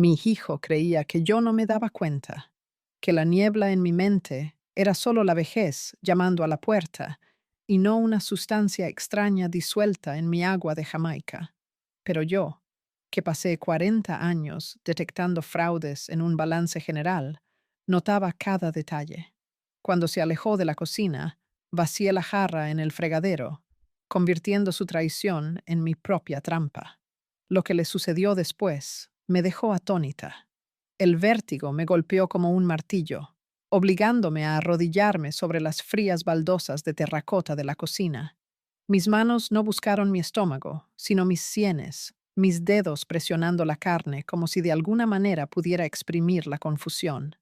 Mi hijo creía que yo no me daba cuenta, que la niebla en mi mente era solo la vejez llamando a la puerta y no una sustancia extraña disuelta en mi agua de Jamaica. Pero yo, que pasé 40 años detectando fraudes en un balance general, notaba cada detalle. Cuando se alejó de la cocina, vacié la jarra en el fregadero, convirtiendo su traición en mi propia trampa. Lo que le sucedió después me dejó atónita. El vértigo me golpeó como un martillo, obligándome a arrodillarme sobre las frías baldosas de terracota de la cocina. Mis manos no buscaron mi estómago, sino mis sienes, mis dedos presionando la carne como si de alguna manera pudiera exprimir la confusión.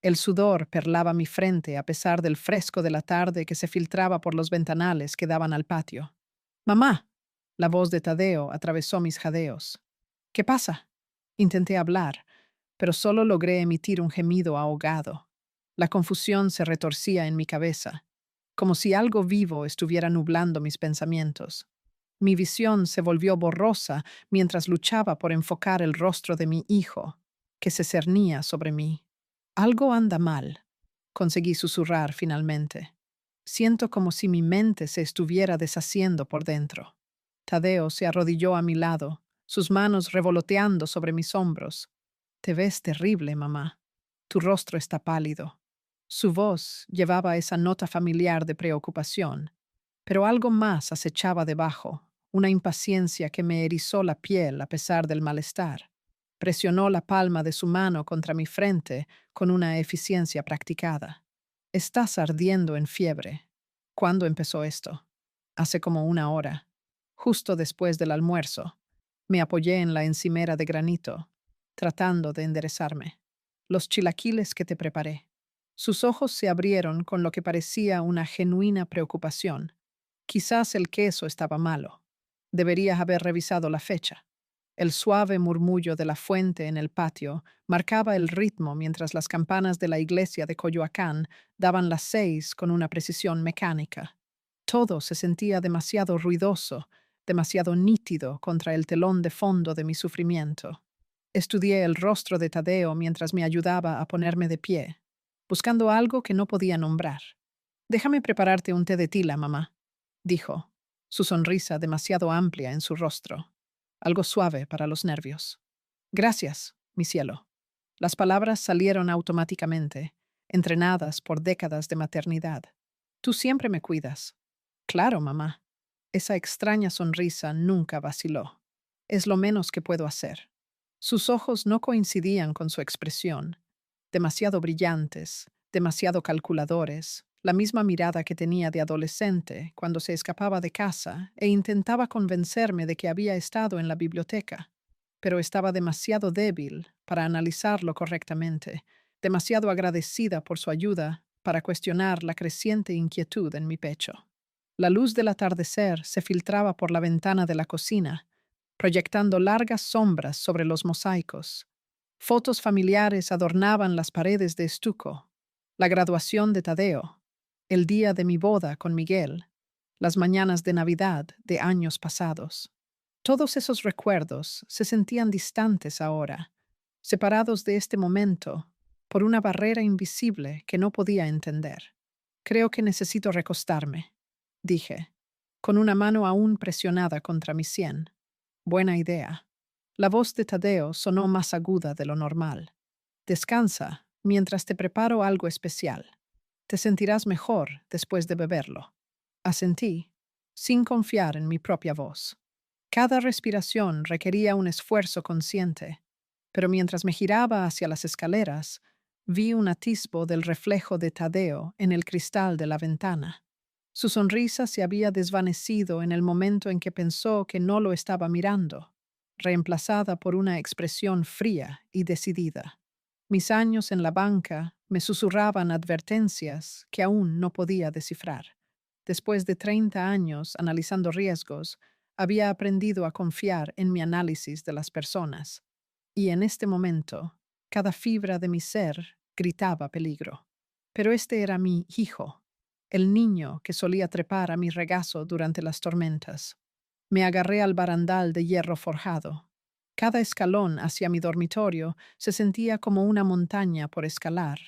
El sudor perlaba mi frente a pesar del fresco de la tarde que se filtraba por los ventanales que daban al patio. «Mamá», la voz de Tadeo atravesó mis jadeos. «¿Qué pasa?». Intenté hablar, pero solo logré emitir un gemido ahogado. La confusión se retorcía en mi cabeza, como si algo vivo estuviera nublando mis pensamientos. Mi visión se volvió borrosa mientras luchaba por enfocar el rostro de mi hijo, que se cernía sobre mí. «Algo anda mal», conseguí susurrar finalmente. Siento como si mi mente se estuviera deshaciendo por dentro. Tadeo se arrodilló a mi lado, sus manos revoloteando sobre mis hombros. «Te ves terrible, mamá. Tu rostro está pálido». Su voz llevaba esa nota familiar de preocupación, pero algo más acechaba debajo, una impaciencia que me erizó la piel a pesar del malestar. Presionó la palma de su mano contra mi frente con una eficiencia practicada. «Estás ardiendo en fiebre». ¿Cuándo empezó esto? Hace como una hora, justo después del almuerzo. Me apoyé en la encimera de granito, tratando de enderezarme. «Los chilaquiles que te preparé». Sus ojos se abrieron con lo que parecía una genuina preocupación. Quizás el queso estaba malo. Deberías haber revisado la fecha. El suave murmullo de la fuente en el patio marcaba el ritmo mientras las campanas de la iglesia de Coyoacán daban las 6 con una precisión mecánica. Todo se sentía demasiado ruidoso, demasiado nítido contra el telón de fondo de mi sufrimiento. Estudié el rostro de Tadeo mientras me ayudaba a ponerme de pie, buscando algo que no podía nombrar. «Déjame prepararte un té de tila, mamá», dijo, su sonrisa demasiado amplia en su rostro, algo suave para los nervios. «Gracias, mi cielo». Las palabras salieron automáticamente, entrenadas por décadas de maternidad. «Tú siempre me cuidas». «Claro, mamá». Esa extraña sonrisa nunca vaciló. «Es lo menos que puedo hacer». Sus ojos no coincidían con su expresión, demasiado brillantes, demasiado calculadores, la misma mirada que tenía de adolescente cuando se escapaba de casa e intentaba convencerme de que había estado en la biblioteca, pero estaba demasiado débil para analizarlo correctamente, demasiado agradecida por su ayuda para cuestionar la creciente inquietud en mi pecho. La luz del atardecer se filtraba por la ventana de la cocina, proyectando largas sombras sobre los mosaicos. Fotos familiares adornaban las paredes de estuco. La graduación de Tadeo, el día de mi boda con Miguel, las mañanas de Navidad de años pasados. Todos esos recuerdos se sentían distantes ahora, separados de este momento por una barrera invisible que no podía entender. «Creo que necesito recostarme», dije, con una mano aún presionada contra mi sien. «Buena idea». La voz de Tadeo sonó más aguda de lo normal. «Descansa mientras te preparo algo especial. Te sentirás mejor después de beberlo». Asentí, sin confiar en mi propia voz. Cada respiración requería un esfuerzo consciente, pero mientras me giraba hacia las escaleras, vi un atisbo del reflejo de Tadeo en el cristal de la ventana. Su sonrisa se había desvanecido en el momento en que pensó que no lo estaba mirando, reemplazada por una expresión fría y decidida. Mis años en la banca me susurraban advertencias que aún no podía descifrar. Después de 30 años analizando riesgos, había aprendido a confiar en mi análisis de las personas. Y en este momento, cada fibra de mi ser gritaba peligro. Pero este era mi hijo, el niño que solía trepar a mi regazo durante las tormentas. Me agarré al barandal de hierro forjado. Cada escalón hacia mi dormitorio se sentía como una montaña por escalar,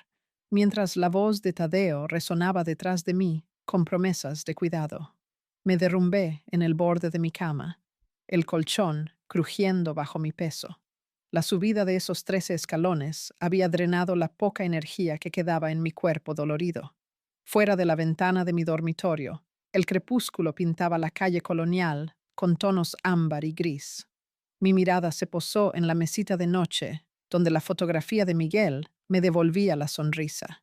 mientras la voz de Tadeo resonaba detrás de mí con promesas de cuidado. Me derrumbé en el borde de mi cama, el colchón crujiendo bajo mi peso. La subida de esos 13 escalones había drenado la poca energía que quedaba en mi cuerpo dolorido. Fuera de la ventana de mi dormitorio, el crepúsculo pintaba la calle colonial con tonos ámbar y gris. Mi mirada se posó en la mesita de noche, donde la fotografía de Miguel me devolvía la sonrisa.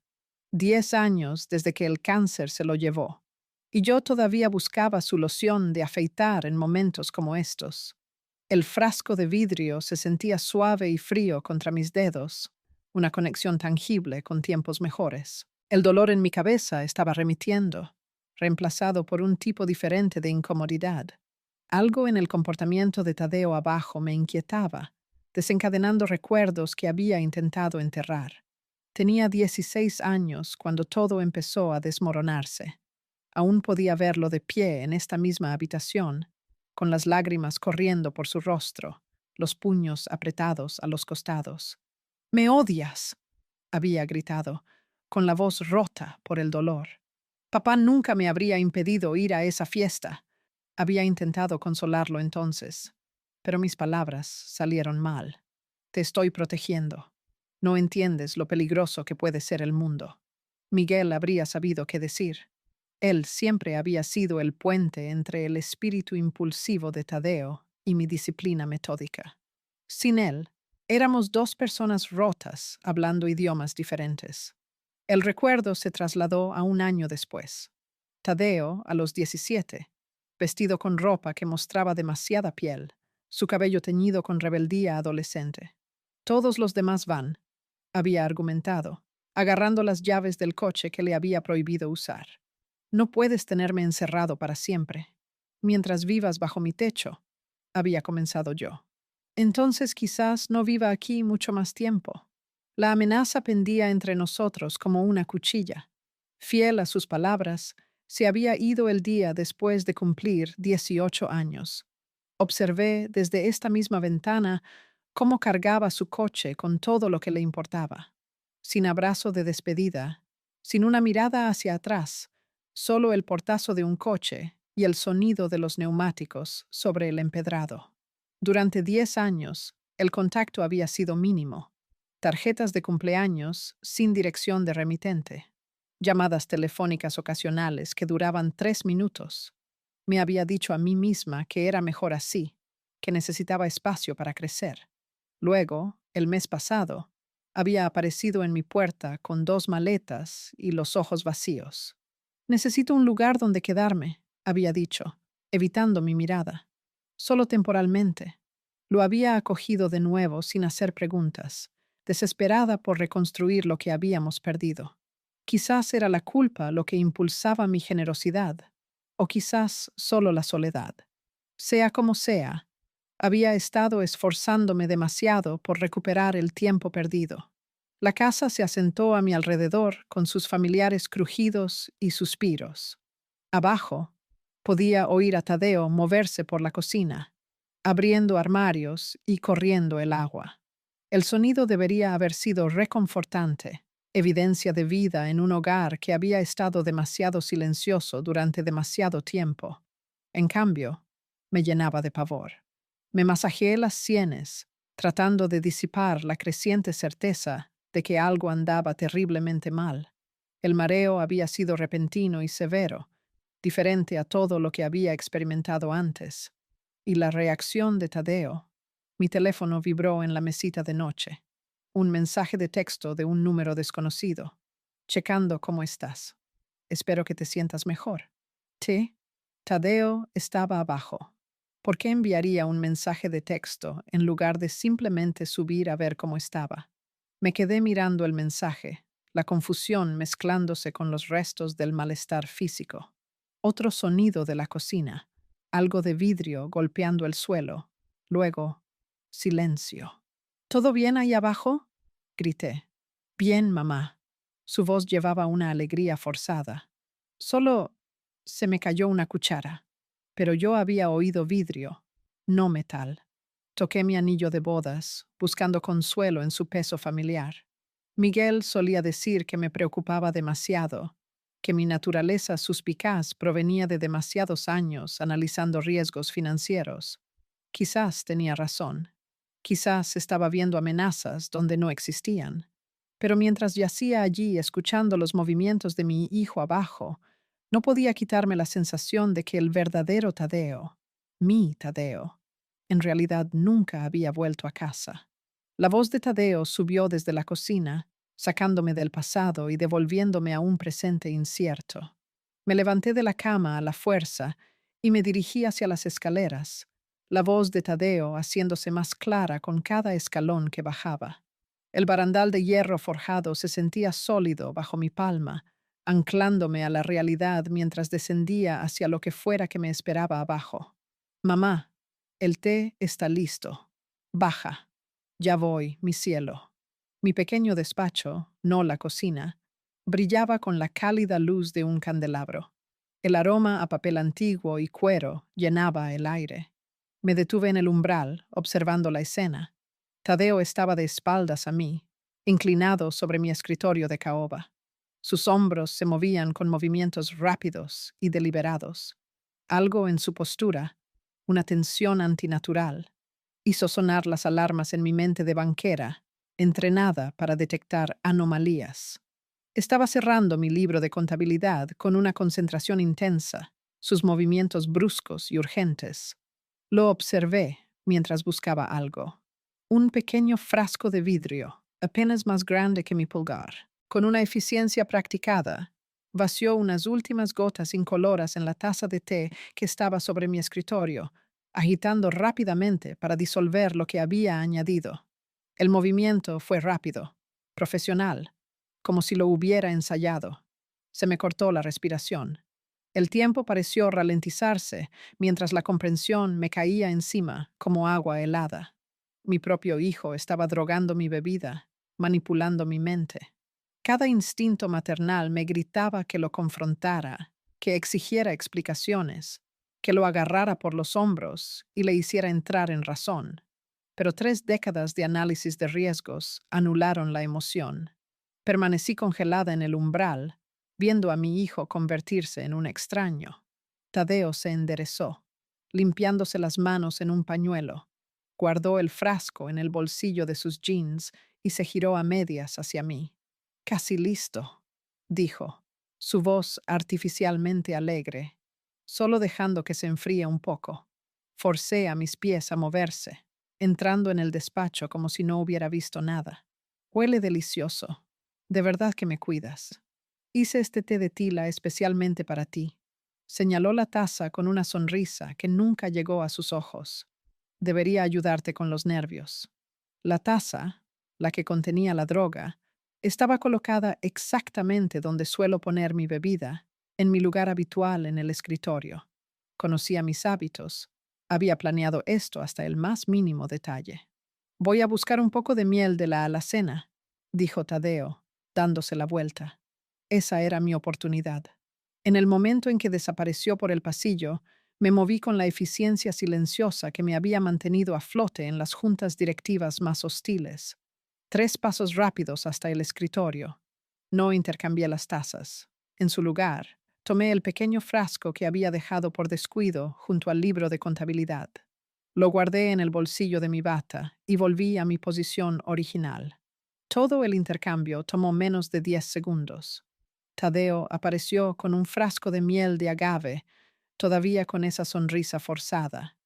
10 años desde que el cáncer se lo llevó, y yo todavía buscaba su loción de afeitar en momentos como estos. El frasco de vidrio se sentía suave y frío contra mis dedos, una conexión tangible con tiempos mejores. El dolor en mi cabeza estaba remitiendo, reemplazado por un tipo diferente de incomodidad. Algo en el comportamiento de Tadeo abajo me inquietaba, desencadenando recuerdos que había intentado enterrar. Tenía 16 años cuando todo empezó a desmoronarse. Aún podía verlo de pie en esta misma habitación, con las lágrimas corriendo por su rostro, los puños apretados a los costados. «¡Me odias!», había gritado, con la voz rota por el dolor. Papá nunca me habría impedido ir a esa fiesta. Había intentado consolarlo entonces, pero mis palabras salieron mal. Te estoy protegiendo. No entiendes lo peligroso que puede ser el mundo. Miguel habría sabido qué decir. Él siempre había sido el puente entre el espíritu impulsivo de Tadeo y mi disciplina metódica. Sin él, éramos dos personas rotas hablando idiomas diferentes. El recuerdo se trasladó a un año después. Tadeo, a los 17, vestido con ropa que mostraba demasiada piel, su cabello teñido con rebeldía adolescente. Todos los demás van, había argumentado, agarrando las llaves del coche que le había prohibido usar. No puedes tenerme encerrado para siempre. Mientras vivas bajo mi techo, había comenzado yo. Entonces quizás no viva aquí mucho más tiempo. La amenaza pendía entre nosotros como una cuchilla. Fiel a sus palabras, se había ido el día después de cumplir 18 años. Observé desde esta misma ventana cómo cargaba su coche con todo lo que le importaba. Sin abrazo de despedida, sin una mirada hacia atrás, solo el portazo de un coche y el sonido de los neumáticos sobre el empedrado. Durante 10 años, el contacto había sido mínimo. Tarjetas de cumpleaños sin dirección de remitente. Llamadas telefónicas ocasionales que duraban 3 minutos. Me había dicho a mí misma que era mejor así, que necesitaba espacio para crecer. Luego, el mes pasado, había aparecido en mi puerta con 2 maletas y los ojos vacíos. Necesito un lugar donde quedarme, había dicho, evitando mi mirada. Solo temporalmente. Lo había acogido de nuevo sin hacer preguntas, desesperada por reconstruir lo que habíamos perdido. Quizás era la culpa lo que impulsaba mi generosidad, o quizás solo la soledad. Sea como sea, había estado esforzándome demasiado por recuperar el tiempo perdido. La casa se asentó a mi alrededor con sus familiares crujidos y suspiros. Abajo, podía oír a Tadeo moverse por la cocina, abriendo armarios y corriendo el agua. El sonido debería haber sido reconfortante, evidencia de vida en un hogar que había estado demasiado silencioso durante demasiado tiempo. En cambio, me llenaba de pavor. Me masajeé las sienes, tratando de disipar la creciente certeza de que algo andaba terriblemente mal. El mareo había sido repentino y severo, diferente a todo lo que había experimentado antes. Y la reacción de Tadeo. Mi teléfono vibró en la mesita de noche. Un mensaje de texto de un número desconocido. Checando cómo estás. Espero que te sientas mejor. T. Tadeo estaba abajo. ¿Por qué enviaría un mensaje de texto en lugar de simplemente subir a ver cómo estaba? Me quedé mirando el mensaje, la confusión mezclándose con los restos del malestar físico. Otro sonido de la cocina, algo de vidrio golpeando el suelo. Luego, silencio. ¿Todo bien ahí abajo?, grité. Bien, mamá. Su voz llevaba una alegría forzada. Solo se me cayó una cuchara, pero yo había oído vidrio, no metal. Toqué mi anillo de bodas, buscando consuelo en su peso familiar. Miguel solía decir que me preocupaba demasiado, que mi naturaleza suspicaz provenía de demasiados años analizando riesgos financieros. Quizás tenía razón. Quizás estaba viendo amenazas donde no existían. Pero mientras yacía allí escuchando los movimientos de mi hijo abajo, no podía quitarme la sensación de que el verdadero Tadeo, mi Tadeo, en realidad nunca había vuelto a casa. La voz de Tadeo subió desde la cocina, sacándome del pasado y devolviéndome a un presente incierto. Me levanté de la cama a la fuerza y me dirigí hacia las escaleras, la voz de Tadeo haciéndose más clara con cada escalón que bajaba. El barandal de hierro forjado se sentía sólido bajo mi palma, anclándome a la realidad mientras descendía hacia lo que fuera que me esperaba abajo. Mamá, el té está listo. Baja. Ya voy, mi cielo. Mi pequeño despacho, no la cocina, brillaba con la cálida luz de un candelabro. El aroma a papel antiguo y cuero llenaba el aire. Me detuve en el umbral, observando la escena. Tadeo estaba de espaldas a mí, inclinado sobre mi escritorio de caoba. Sus hombros se movían con movimientos rápidos y deliberados. Algo en su postura, una tensión antinatural, hizo sonar las alarmas en mi mente de banquera, entrenada para detectar anomalías. Estaba cerrando mi libro de contabilidad con una concentración intensa, sus movimientos bruscos y urgentes. Lo observé mientras buscaba algo. Un pequeño frasco de vidrio, apenas más grande que mi pulgar. Con una eficiencia practicada, vació unas últimas gotas incoloras en la taza de té que estaba sobre mi escritorio, agitando rápidamente para disolver lo que había añadido. El movimiento fue rápido, profesional, como si lo hubiera ensayado. Se me cortó la respiración. El tiempo pareció ralentizarse mientras la comprensión me caía encima como agua helada. Mi propio hijo estaba drogando mi bebida, manipulando mi mente. Cada instinto maternal me gritaba que lo confrontara, que exigiera explicaciones, que lo agarrara por los hombros y le hiciera entrar en razón. Pero 3 décadas de análisis de riesgos anularon la emoción. Permanecí congelada en el umbral, viendo a mi hijo convertirse en un extraño. Tadeo se enderezó, limpiándose las manos en un pañuelo. Guardó el frasco en el bolsillo de sus jeans y se giró a medias hacia mí. Casi listo, dijo, su voz artificialmente alegre, solo dejando que se enfríe un poco. Forcé a mis pies a moverse, entrando en el despacho como si no hubiera visto nada. Huele delicioso. De verdad que me cuidas. Hice este té de tila especialmente para ti. Señaló la taza con una sonrisa que nunca llegó a sus ojos. Debería ayudarte con los nervios. La taza, la que contenía la droga, estaba colocada exactamente donde suelo poner mi bebida, en mi lugar habitual en el escritorio. Conocía mis hábitos. Había planeado esto hasta el más mínimo detalle. Voy a buscar un poco de miel de la alacena, dijo Tadeo, dándose la vuelta. Esa era mi oportunidad. En el momento en que desapareció por el pasillo, me moví con la eficiencia silenciosa que me había mantenido a flote en las juntas directivas más hostiles. 3 pasos rápidos hasta el escritorio. No intercambié las tazas. En su lugar, tomé el pequeño frasco que había dejado por descuido junto al libro de contabilidad. Lo guardé en el bolsillo de mi bata y volví a mi posición original. Todo el intercambio tomó menos de 10 segundos. Tadeo apareció con un frasco de miel de agave, todavía con esa sonrisa forzada.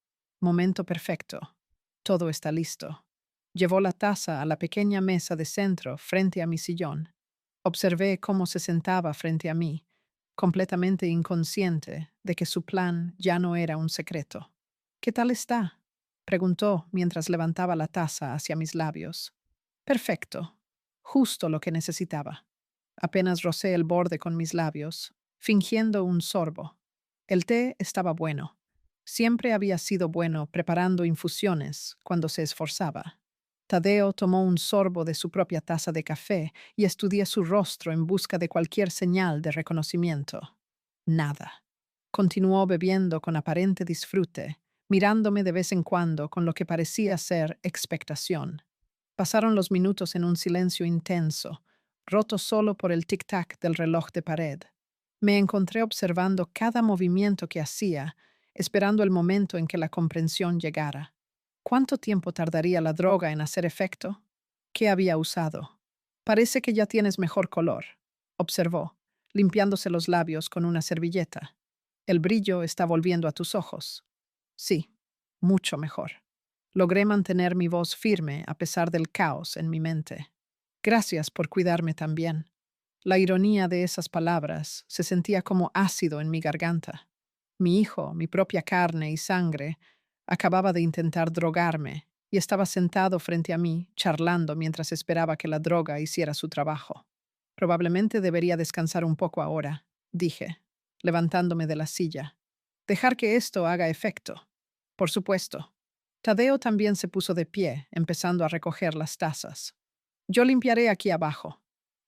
Momento perfecto. Todo está listo. Llevó la taza a la pequeña mesa de centro frente a mi sillón. Observé cómo se sentaba frente a mí, completamente inconsciente de que su plan ya no era un secreto. ¿Qué tal está?, preguntó mientras levantaba la taza hacia mis labios. Perfecto. Justo lo que necesitaba. Apenas rocé el borde con mis labios, fingiendo un sorbo. El té estaba bueno. Siempre había sido bueno preparando infusiones cuando se esforzaba. Tadeo tomó un sorbo de su propia taza de café y estudié su rostro en busca de cualquier señal de reconocimiento. Nada. Continuó bebiendo con aparente disfrute, mirándome de vez en cuando con lo que parecía ser expectación. Pasaron los minutos en un silencio intenso, roto solo por el tic-tac del reloj de pared. Me encontré observando cada movimiento que hacía, esperando el momento en que la comprensión llegara. ¿Cuánto tiempo tardaría la droga en hacer efecto? ¿Qué había usado? Parece que ya tienes mejor color, observó, limpiándose los labios con una servilleta. El brillo está volviendo a tus ojos. Sí, mucho mejor. Logré mantener mi voz firme a pesar del caos en mi mente. Gracias por cuidarme también. La ironía de esas palabras se sentía como ácido en mi garganta. Mi hijo, mi propia carne y sangre, acababa de intentar drogarme y estaba sentado frente a mí, charlando mientras esperaba que la droga hiciera su trabajo. Probablemente debería descansar un poco ahora, dije, levantándome de la silla. Dejar que esto haga efecto. Por supuesto. Tadeo también se puso de pie, empezando a recoger las tazas. Yo limpiaré aquí abajo.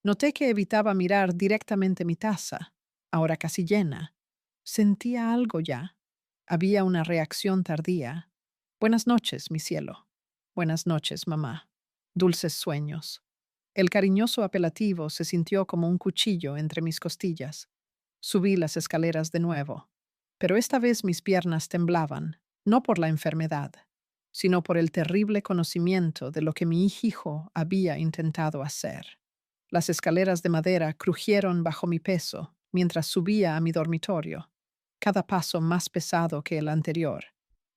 Noté que evitaba mirar directamente mi taza, ahora casi llena. Sentía algo ya. Había una reacción tardía. Buenas noches, mi cielo. Buenas noches, mamá. Dulces sueños. El cariñoso apelativo se sintió como un cuchillo entre mis costillas. Subí las escaleras de nuevo. Pero esta vez mis piernas temblaban, no por la enfermedad, sino por el terrible conocimiento de lo que mi hijo había intentado hacer. Las escaleras de madera crujieron bajo mi peso mientras subía a mi dormitorio, cada paso más pesado que el anterior,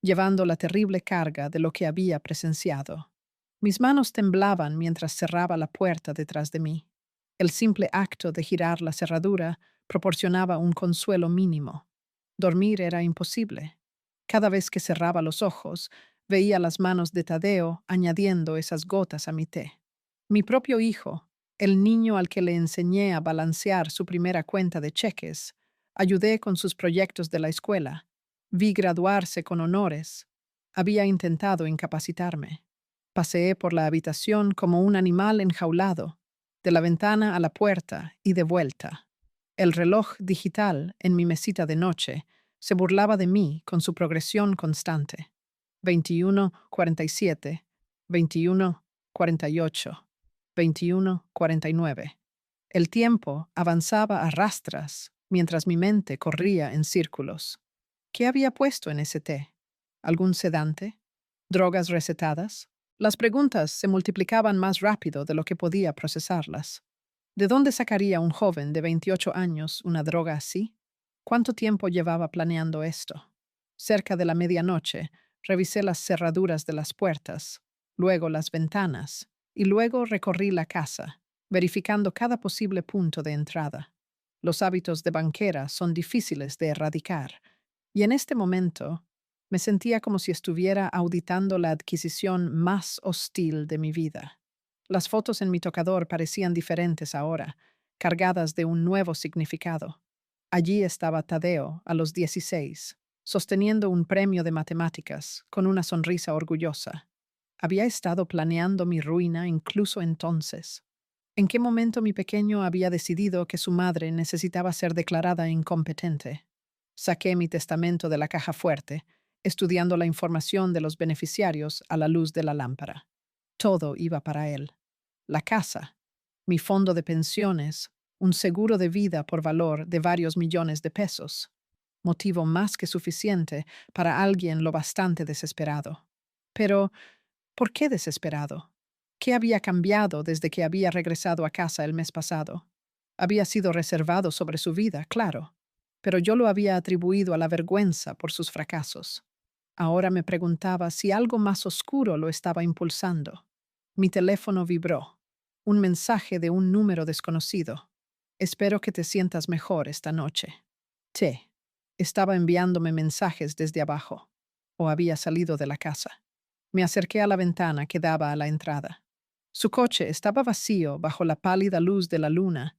llevando la terrible carga de lo que había presenciado. Mis manos temblaban mientras cerraba la puerta detrás de mí. El simple acto de girar la cerradura proporcionaba un consuelo mínimo. Dormir era imposible. Cada vez que cerraba los ojos, veía las manos de Tadeo añadiendo esas gotas a mi té. Mi propio hijo, el niño al que le enseñé a balancear su primera cuenta de cheques, ayudé con sus proyectos de la escuela, vi graduarse con honores, había intentado incapacitarme. Paseé por la habitación como un animal enjaulado, de la ventana a la puerta y de vuelta. El reloj digital en mi mesita de noche se burlaba de mí con su progresión constante. 21:47, 21:48, 21:49. El tiempo avanzaba a rastras mientras mi mente corría en círculos. ¿Qué había puesto en ese té? ¿Algún sedante? ¿Drogas recetadas? Las preguntas se multiplicaban más rápido de lo que podía procesarlas. ¿De dónde sacaría un joven de 28 años una droga así? ¿Cuánto tiempo llevaba planeando esto? Cerca de la medianoche, revisé las cerraduras de las puertas, luego las ventanas, y luego recorrí la casa, verificando cada posible punto de entrada. Los hábitos de banquera son difíciles de erradicar, y en este momento me sentía como si estuviera auditando la adquisición más hostil de mi vida. Las fotos en mi tocador parecían diferentes ahora, cargadas de un nuevo significado. Allí estaba Tadeo, a los 16, sosteniendo un premio de matemáticas, con una sonrisa orgullosa. Había estado planeando mi ruina incluso entonces. ¿En qué momento mi pequeño había decidido que su madre necesitaba ser declarada incompetente? Saqué mi testamento de la caja fuerte, estudiando la información de los beneficiarios a la luz de la lámpara. Todo iba para él. La casa, mi fondo de pensiones, un seguro de vida por valor de varios millones de pesos. Motivo más que suficiente para alguien lo bastante desesperado. Pero, ¿por qué desesperado? ¿Qué había cambiado desde que había regresado a casa el mes pasado? Había sido reservado sobre su vida, claro, pero yo lo había atribuido a la vergüenza por sus fracasos. Ahora me preguntaba si algo más oscuro lo estaba impulsando. Mi teléfono vibró. Un mensaje de un número desconocido. Espero que te sientas mejor esta noche. T. Estaba enviándome mensajes desde abajo. O había salido de la casa. Me acerqué a la ventana que daba a la entrada. Su coche estaba vacío bajo la pálida luz de la luna,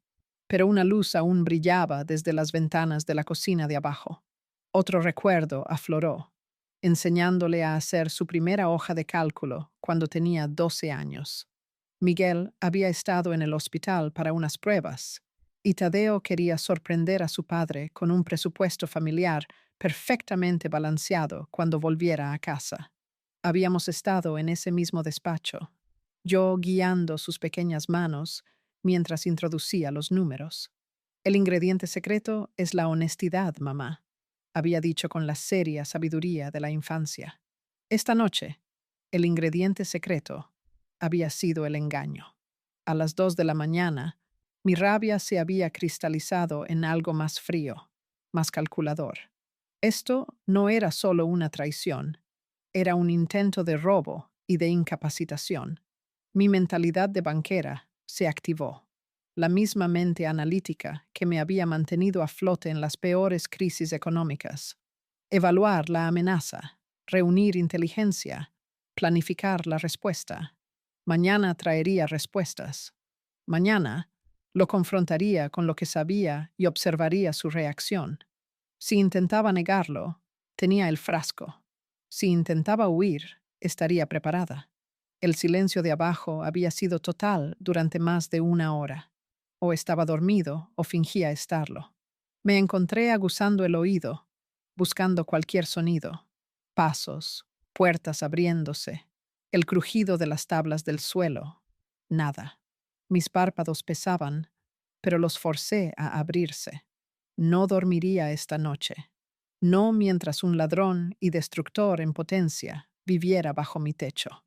pero una luz aún brillaba desde las ventanas de la cocina de abajo. Otro recuerdo afloró, enseñándole a hacer su primera hoja de cálculo cuando tenía 12 años. Miguel había estado en el hospital para unas pruebas, y Tadeo quería sorprender a su padre con un presupuesto familiar perfectamente balanceado cuando volviera a casa. Habíamos estado en ese mismo despacho, yo guiando sus pequeñas manos mientras introducía los números. El ingrediente secreto es la honestidad, mamá, había dicho con la seria sabiduría de la infancia. Esta noche, el ingrediente secreto había sido el engaño. A las 2 de la mañana, mi rabia se había cristalizado en algo más frío, más calculador. Esto no era solo una traición, era un intento de robo y de incapacitación. Mi mentalidad de banquera se activó. La misma mente analítica que me había mantenido a flote en las peores crisis económicas. Evaluar la amenaza, reunir inteligencia, planificar la respuesta. Mañana traería respuestas. Mañana lo confrontaría con lo que sabía y observaría su reacción. Si intentaba negarlo, tenía el frasco. Si intentaba huir, estaría preparada. El silencio de abajo había sido total durante más de una hora. O estaba dormido o fingía estarlo. Me encontré aguzando el oído, buscando cualquier sonido. Pasos, puertas abriéndose, el crujido de las tablas del suelo. Nada. Mis párpados pesaban, pero los forcé a abrirse. No dormiría esta noche. No mientras un ladrón y destructor en potencia viviera bajo mi techo.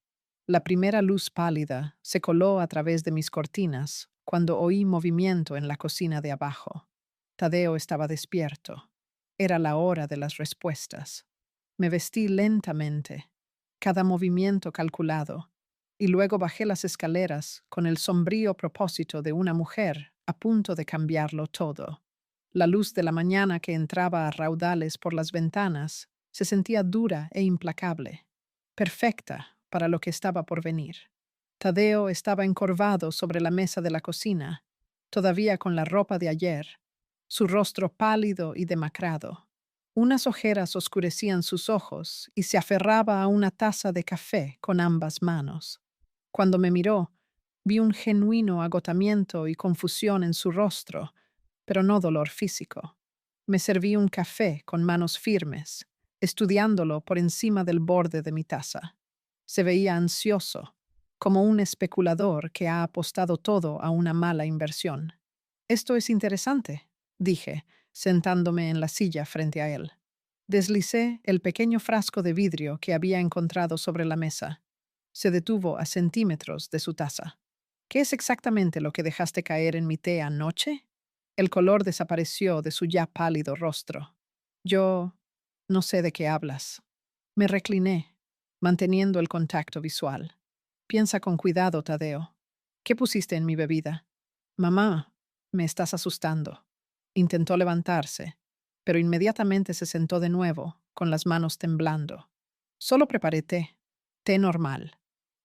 La primera luz pálida se coló a través de mis cortinas cuando oí movimiento en la cocina de abajo. Tadeo estaba despierto. Era la hora de las respuestas. Me vestí lentamente, cada movimiento calculado, y luego bajé las escaleras con el sombrío propósito de una mujer a punto de cambiarlo todo. La luz de la mañana que entraba a raudales por las ventanas se sentía dura e implacable, perfecta para lo que estaba por venir. Tadeo estaba encorvado sobre la mesa de la cocina, todavía con la ropa de ayer, su rostro pálido y demacrado. Unas ojeras oscurecían sus ojos y se aferraba a una taza de café con ambas manos. Cuando me miró, vi un genuino agotamiento y confusión en su rostro, pero no dolor físico. Me serví un café con manos firmes, estudiándolo por encima del borde de mi taza. Se veía ansioso, como un especulador que ha apostado todo a una mala inversión. Esto es interesante, dije, sentándome en la silla frente a él. Deslicé el pequeño frasco de vidrio que había encontrado sobre la mesa. Se detuvo a centímetros de su taza. ¿Qué es exactamente lo que dejaste caer en mi té anoche? El color desapareció de su ya pálido rostro. Yo no sé de qué hablas. Me recliné, manteniendo el contacto visual. Piensa con cuidado, Tadeo. ¿Qué pusiste en mi bebida? Mamá, me estás asustando. Intentó levantarse, pero inmediatamente se sentó de nuevo, con las manos temblando. Solo preparé té, té normal.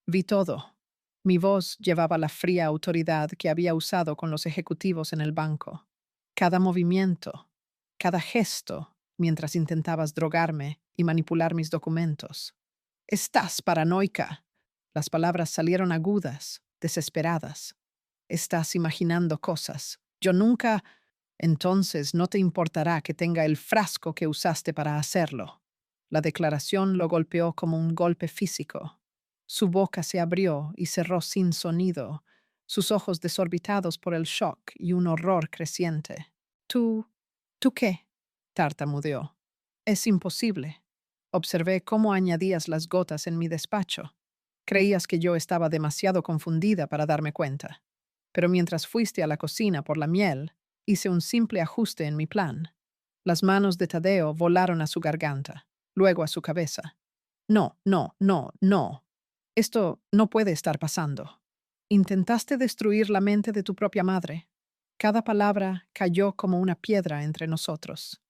Vi todo. Mi voz llevaba la fría autoridad que había usado con los ejecutivos en el banco. Cada movimiento, cada gesto, mientras intentabas drogarme y manipular mis documentos. Estás paranoica. Las palabras salieron agudas, desesperadas. Estás imaginando cosas. Yo nunca... Entonces no te importará que tenga el frasco que usaste para hacerlo. La declaración lo golpeó como un golpe físico. Su boca se abrió y cerró sin sonido, sus ojos desorbitados por el shock y un horror creciente. ¿Tú qué? Tartamudeó. Es imposible. Observé cómo añadías las gotas en mi despacho. Creías que yo estaba demasiado confundida para darme cuenta. Pero mientras fuiste a la cocina por la miel, hice un simple ajuste en mi plan. Las manos de Tadeo volaron a su garganta, luego a su cabeza. No, no, no, no. Esto no puede estar pasando. Intentaste destruir la mente de tu propia madre. Cada palabra cayó como una piedra entre nosotros.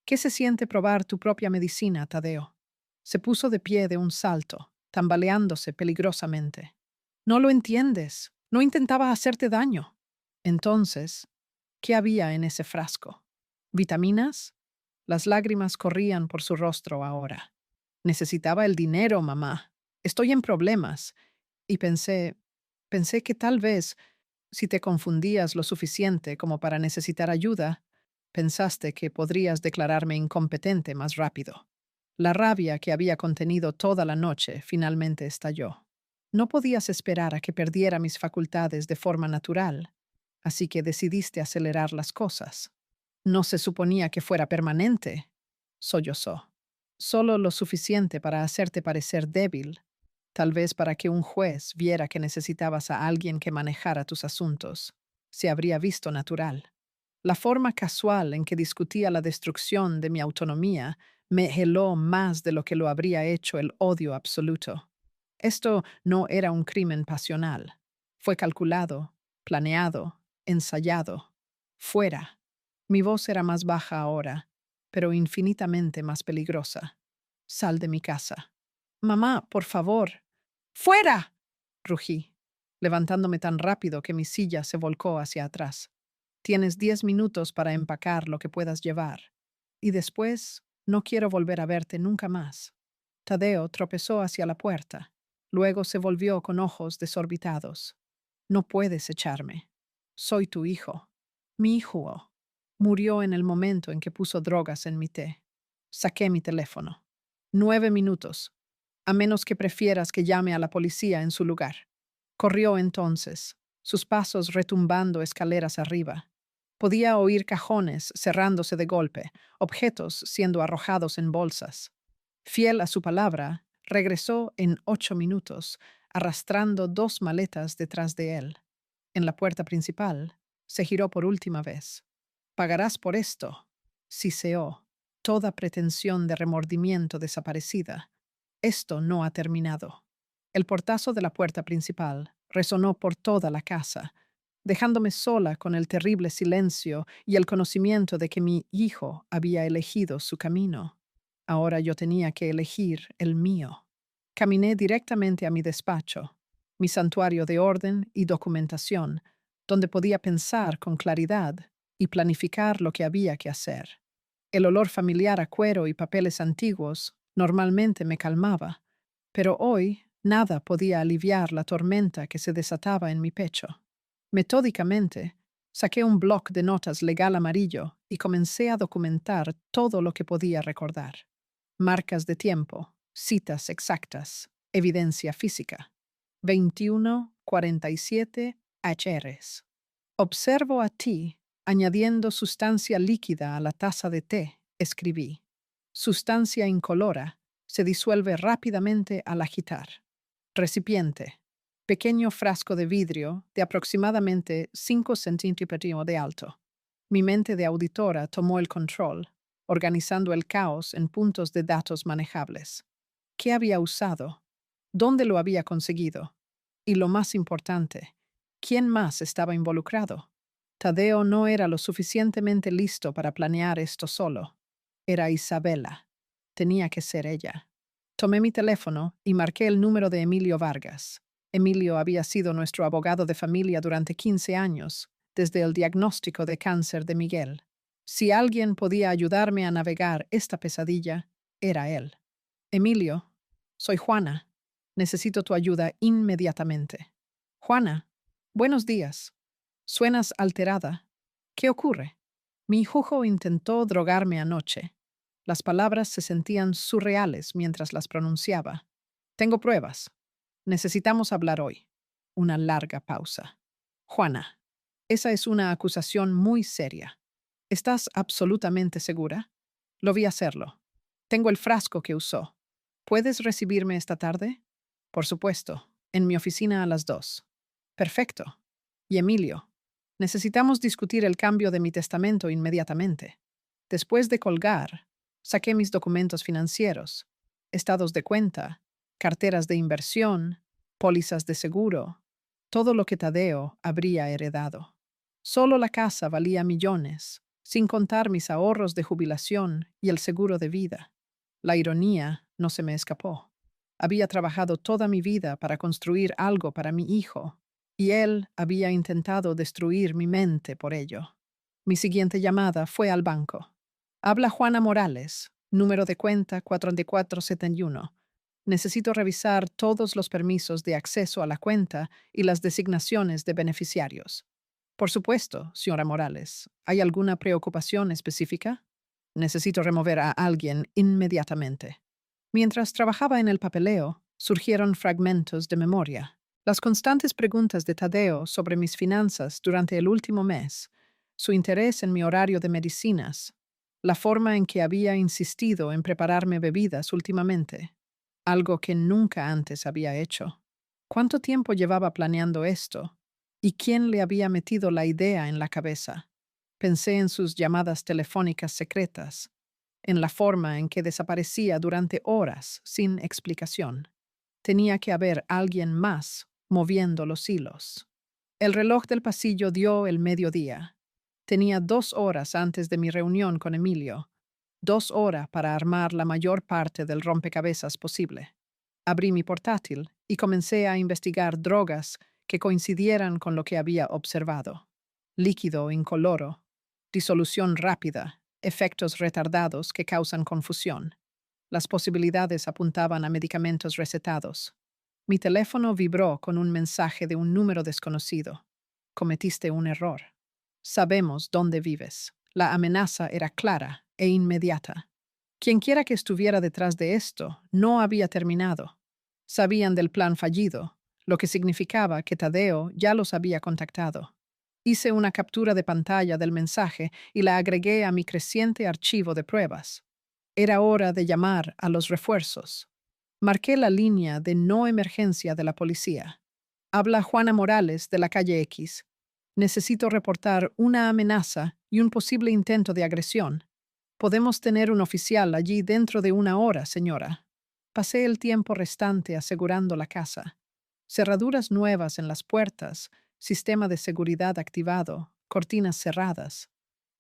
¿Qué se siente probar tu propia medicina, Tadeo? Se puso de pie de un salto, tambaleándose peligrosamente. No lo entiendes. No intentaba hacerte daño. Entonces, ¿qué había en ese frasco? ¿Vitaminas? Las lágrimas corrían por su rostro ahora. Necesitaba el dinero, mamá. Estoy en problemas. Y pensé que tal vez Si te confundías lo suficiente como para necesitar ayuda, pensaste que podrías declararme incompetente más rápido. La rabia que había contenido toda la noche finalmente estalló. No podías esperar a que perdiera mis facultades de forma natural, así que decidiste acelerar las cosas. No se suponía que fuera permanente, sollozó. Solo lo suficiente para hacerte parecer débil, tal vez para que un juez viera que necesitabas a alguien que manejara tus asuntos. Se habría visto natural. La forma casual en que discutía la destrucción de mi autonomía me heló más de lo que lo habría hecho el odio absoluto. Esto no era un crimen pasional. Fue calculado, planeado, ensayado. Fuera. Mi voz era más baja ahora, pero infinitamente más peligrosa. Sal de mi casa. Mamá, por favor. ¡Fuera! Rugí, levantándome tan rápido que mi silla se volcó hacia atrás. Tienes 10 minutos para empacar lo que puedas llevar. Y después, no quiero volver a verte nunca más. Tadeo tropezó hacia la puerta. Luego se volvió con ojos desorbitados. No puedes echarme. Soy tu hijo. Mi hijo murió en el momento en que puso drogas en mi té. Saqué mi teléfono. 9 minutos. A menos que prefieras que llame a la policía en su lugar. Corrió entonces, sus pasos retumbando escaleras arriba. Podía oír cajones cerrándose de golpe, objetos siendo arrojados en bolsas. Fiel a su palabra, regresó en 8 minutos, arrastrando 2 maletas detrás de él. En la puerta principal, se giró por última vez. «Pagarás por esto», siseó, toda pretensión de remordimiento desaparecida. Esto no ha terminado. El portazo de la puerta principal resonó por toda la casa, dejándome sola con el terrible silencio y el conocimiento de que mi hijo había elegido su camino. Ahora yo tenía que elegir el mío. Caminé directamente a mi despacho, mi santuario de orden y documentación, donde podía pensar con claridad y planificar lo que había que hacer. El olor familiar a cuero y papeles antiguos normalmente me calmaba, pero hoy nada podía aliviar la tormenta que se desataba en mi pecho. Metódicamente, saqué un bloc de notas legal amarillo y comencé a documentar todo lo que podía recordar. Marcas de tiempo, citas exactas, evidencia física. 21:47 HRs. Observo a ti añadiendo sustancia líquida a la taza de té, escribí. Sustancia incolora se disuelve rápidamente al agitar. Recipiente. Pequeño frasco de vidrio de aproximadamente 5 centímetros de alto. Mi mente de auditora tomó el control, organizando el caos en puntos de datos manejables. ¿Qué había usado? ¿Dónde lo había conseguido? Y lo más importante, ¿quién más estaba involucrado? Tadeo no era lo suficientemente listo para planear esto solo. Era Isabela. Tenía que ser ella. Tomé mi teléfono y marqué el número de Emilio Vargas. Emilio había sido nuestro abogado de familia durante 15 años, desde el diagnóstico de cáncer de Miguel. Si alguien podía ayudarme a navegar esta pesadilla, era él. Emilio, soy Juana. Necesito tu ayuda inmediatamente. Juana, buenos días. Suenas alterada. ¿Qué ocurre? Mi hijo intentó drogarme anoche. Las palabras se sentían surreales mientras las pronunciaba. Tengo pruebas. Necesitamos hablar hoy. Una larga pausa. Juana, esa es una acusación muy seria. ¿Estás absolutamente segura? Lo vi hacerlo. Tengo el frasco que usó. ¿Puedes recibirme esta tarde? Por supuesto, en mi oficina a las 2. Perfecto. Y Emilio, necesitamos discutir el cambio de mi testamento inmediatamente. Después de colgar, saqué mis documentos financieros, estados de cuenta, carteras de inversión, pólizas de seguro, todo lo que Tadeo habría heredado. Solo la casa valía millones, sin contar mis ahorros de jubilación y el seguro de vida. La ironía no se me escapó. Había trabajado toda mi vida para construir algo para mi hijo, y él había intentado destruir mi mente por ello. Mi siguiente llamada fue al banco. Habla Juana Morales, número de cuenta 4471. Necesito revisar todos los permisos de acceso a la cuenta y las designaciones de beneficiarios. Por supuesto, señora Morales. ¿Hay alguna preocupación específica? Necesito remover a alguien inmediatamente. Mientras trabajaba en el papeleo, surgieron fragmentos de memoria. Las constantes preguntas de Tadeo sobre mis finanzas durante el último mes, su interés en mi horario de medicinas, la forma en que había insistido en prepararme bebidas últimamente, algo que nunca antes había hecho. ¿Cuánto tiempo llevaba planeando esto? ¿Y quién le había metido la idea en la cabeza? Pensé en sus llamadas telefónicas secretas, en la forma en que desaparecía durante horas sin explicación. Tenía que haber alguien más moviendo los hilos. El reloj del pasillo dio el mediodía. Tenía 2 horas antes de mi reunión con Emilio, 2 horas para armar la mayor parte del rompecabezas posible. Abrí mi portátil y comencé a investigar drogas que coincidieran con lo que había observado. Líquido incoloro, disolución rápida, efectos retardados que causan confusión. Las posibilidades apuntaban a medicamentos recetados. Mi teléfono vibró con un mensaje de un número desconocido. Cometiste un error. Sabemos dónde vives. La amenaza era clara e inmediata. Quienquiera que estuviera detrás de esto no había terminado. Sabían del plan fallido, lo que significaba que Tadeo ya los había contactado. Hice una captura de pantalla del mensaje y la agregué a mi creciente archivo de pruebas. Era hora de llamar a los refuerzos. Marqué la línea de no emergencia de la policía. Habla Juana Morales de la calle X. Necesito reportar una amenaza y un posible intento de agresión. Podemos tener un oficial allí dentro de 1 hora, señora. Pasé el tiempo restante asegurando la casa. Cerraduras nuevas en las puertas, sistema de seguridad activado, cortinas cerradas.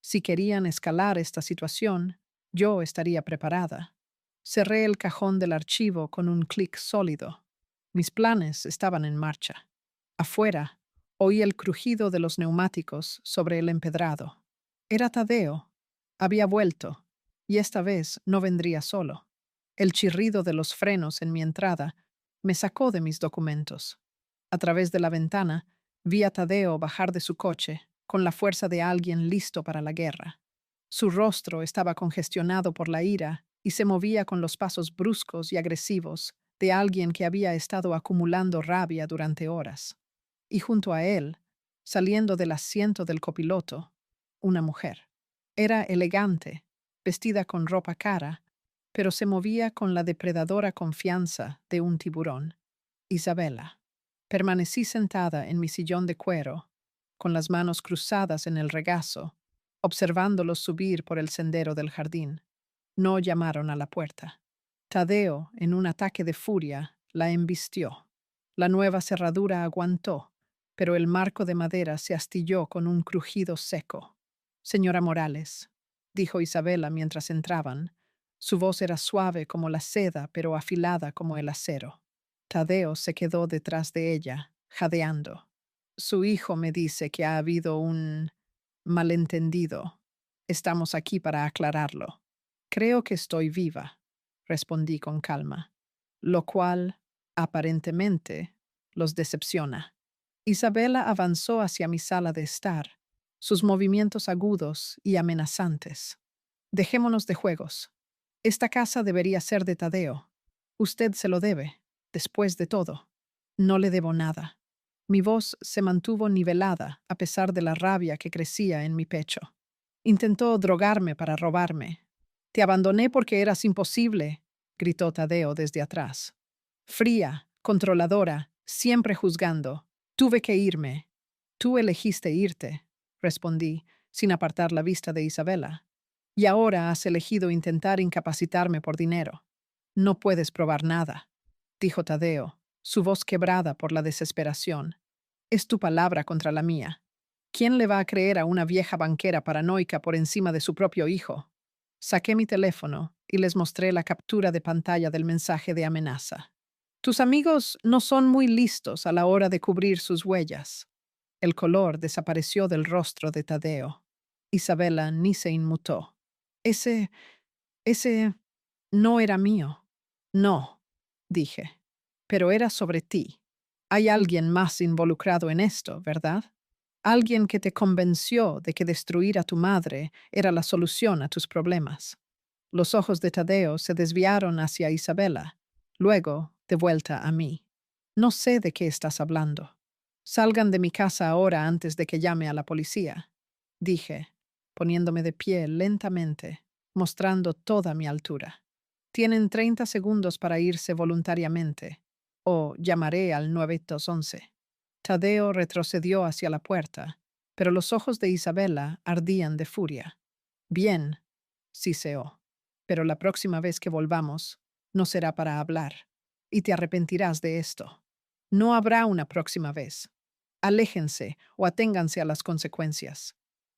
Si querían escalar esta situación, yo estaría preparada. Cerré el cajón del archivo con un clic sólido. Mis planes estaban en marcha. Afuera, oí el crujido de los neumáticos sobre el empedrado. Era Tadeo. Había vuelto, y esta vez no vendría solo. El chirrido de los frenos en mi entrada me sacó de mis documentos. A través de la ventana, vi a Tadeo bajar de su coche, con la fuerza de alguien listo para la guerra. Su rostro estaba congestionado por la ira y se movía con los pasos bruscos y agresivos de alguien que había estado acumulando rabia durante horas. Y junto a él, saliendo del asiento del copiloto, una mujer. Era elegante, vestida con ropa cara, pero se movía con la depredadora confianza de un tiburón. Isabela. Permanecí sentada en mi sillón de cuero, con las manos cruzadas en el regazo, observándolos subir por el sendero del jardín. No llamaron a la puerta. Tadeo, en un ataque de furia, la embistió. La nueva cerradura aguantó, pero el marco de madera se astilló con un crujido seco. Señora Morales, dijo Isabela mientras entraban. Su voz era suave como la seda, pero afilada como el acero. Tadeo se quedó detrás de ella, jadeando. Su hijo me dice que ha habido un malentendido. Estamos aquí para aclararlo. Creo que estoy viva, respondí con calma, lo cual, aparentemente, los decepciona. Isabela avanzó hacia mi sala de estar, sus movimientos agudos y amenazantes. Dejémonos de juegos. Esta casa debería ser de Tadeo. Usted se lo debe, después de todo. No le debo nada. Mi voz se mantuvo nivelada a pesar de la rabia que crecía en mi pecho. Intentó drogarme para robarme. Te abandoné porque eras imposible, gritó Tadeo desde atrás. Fría, controladora, siempre juzgando. Tuve que irme. Tú elegiste irte, respondí, sin apartar la vista de Isabela. Y ahora has elegido intentar incapacitarme por dinero. No puedes probar nada, dijo Tadeo, su voz quebrada por la desesperación. Es tu palabra contra la mía. ¿Quién le va a creer a una vieja banquera paranoica por encima de su propio hijo? Saqué mi teléfono y les mostré la captura de pantalla del mensaje de amenaza. Tus amigos no son muy listos a la hora de cubrir sus huellas. El color desapareció del rostro de Tadeo. Isabela ni se inmutó. Ese no era mío. No, dije. Pero era sobre ti. Hay alguien más involucrado en esto, ¿verdad? Alguien que te convenció de que destruir a tu madre era la solución a tus problemas. Los ojos de Tadeo se desviaron hacia Isabela, luego de vuelta a mí. No sé de qué estás hablando. Salgan de mi casa ahora antes de que llame a la policía, dije, poniéndome de pie lentamente, mostrando toda mi altura. Tienen 30 segundos para irse voluntariamente, o llamaré al 911. Tadeo retrocedió hacia la puerta, pero los ojos de Isabela ardían de furia. Bien, siseó, pero la próxima vez que volvamos, no será para hablar, y te arrepentirás de esto. No habrá una próxima vez. Aléjense o aténganse a las consecuencias.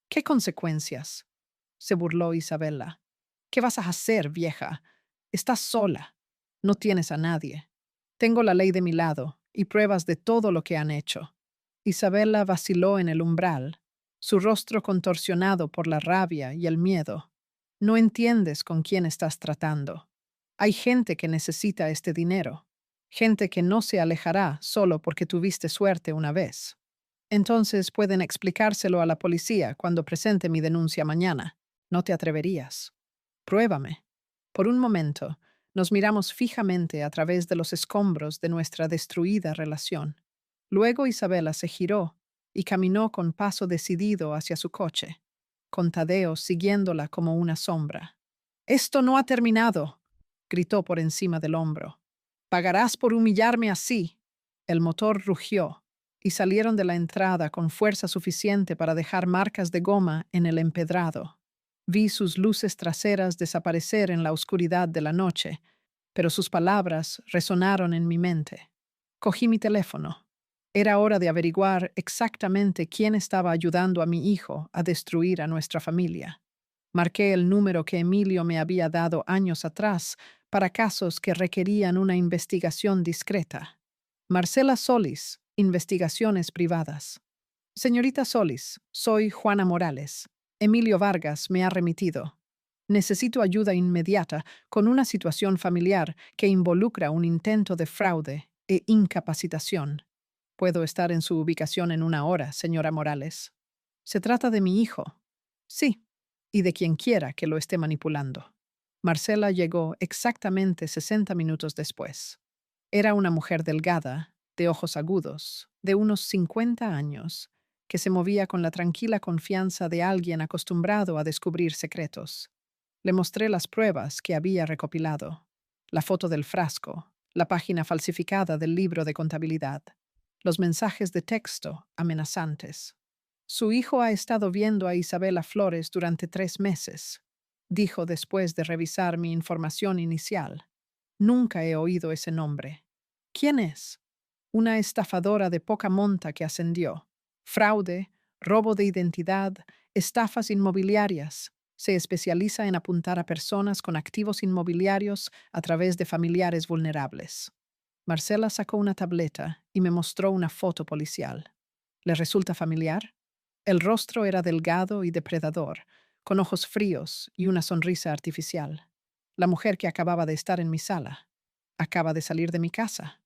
¿Qué consecuencias? Se burló Isabela. ¿Qué vas a hacer, vieja? Estás sola. No tienes a nadie. Tengo la ley de mi lado y pruebas de todo lo que han hecho. Isabela vaciló en el umbral, su rostro contorsionado por la rabia y el miedo. No entiendes con quién estás tratando. Hay gente que necesita este dinero, gente que no se alejará solo porque tuviste suerte una vez. Entonces pueden explicárselo a la policía cuando presente mi denuncia mañana. No te atreverías. Pruébame. Por un momento, nos miramos fijamente a través de los escombros de nuestra destruida relación. Luego Isabela se giró y caminó con paso decidido hacia su coche, con Tadeo siguiéndola como una sombra. «Esto no ha terminado», gritó por encima del hombro. «Pagarás por humillarme así». El motor rugió y salieron de la entrada con fuerza suficiente para dejar marcas de goma en el empedrado. Vi sus luces traseras desaparecer en la oscuridad de la noche, pero sus palabras resonaron en mi mente. Cogí mi teléfono. Era hora de averiguar exactamente quién estaba ayudando a mi hijo a destruir a nuestra familia. Marqué el número que Emilio me había dado años atrás para casos que requerían una investigación discreta. Marcela Solis, Investigaciones Privadas. Señorita Solis, soy Juana Morales. Emilio Vargas me ha remitido. Necesito ayuda inmediata con una situación familiar que involucra un intento de fraude e incapacitación. Puedo estar en su ubicación en una hora, señora Morales. ¿Se trata de mi hijo? Sí, y de quien quiera que lo esté manipulando. Marcela llegó exactamente 60 minutos después. Era una mujer delgada, de ojos agudos, de unos 50 años, que se movía con la tranquila confianza de alguien acostumbrado a descubrir secretos. Le mostré las pruebas que había recopilado, la foto del frasco, la página falsificada del libro de contabilidad, los mensajes de texto amenazantes. Su hijo ha estado viendo a Isabela Flores durante 3 meses, dijo después de revisar mi información inicial. Nunca he oído ese nombre. ¿Quién es? Una estafadora de poca monta que ascendió. Fraude, robo de identidad, estafas inmobiliarias. Se especializa en apuntar a personas con activos inmobiliarios a través de familiares vulnerables. Marcela sacó una tableta y me mostró una foto policial. ¿Le resulta familiar? El rostro era delgado y depredador, con ojos fríos y una sonrisa artificial. La mujer que acababa de estar en mi sala. Acaba de salir de mi casa.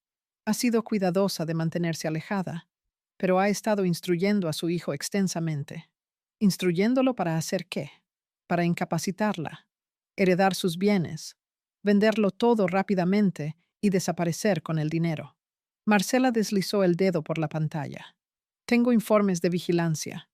Ha sido cuidadosa de mantenerse alejada, pero ha estado instruyendo a su hijo extensamente. ¿Instruyéndolo para hacer qué? Para incapacitarla, heredar sus bienes, venderlo todo rápidamente y desaparecer con el dinero. Marcela deslizó el dedo por la pantalla. Tengo informes de vigilancia.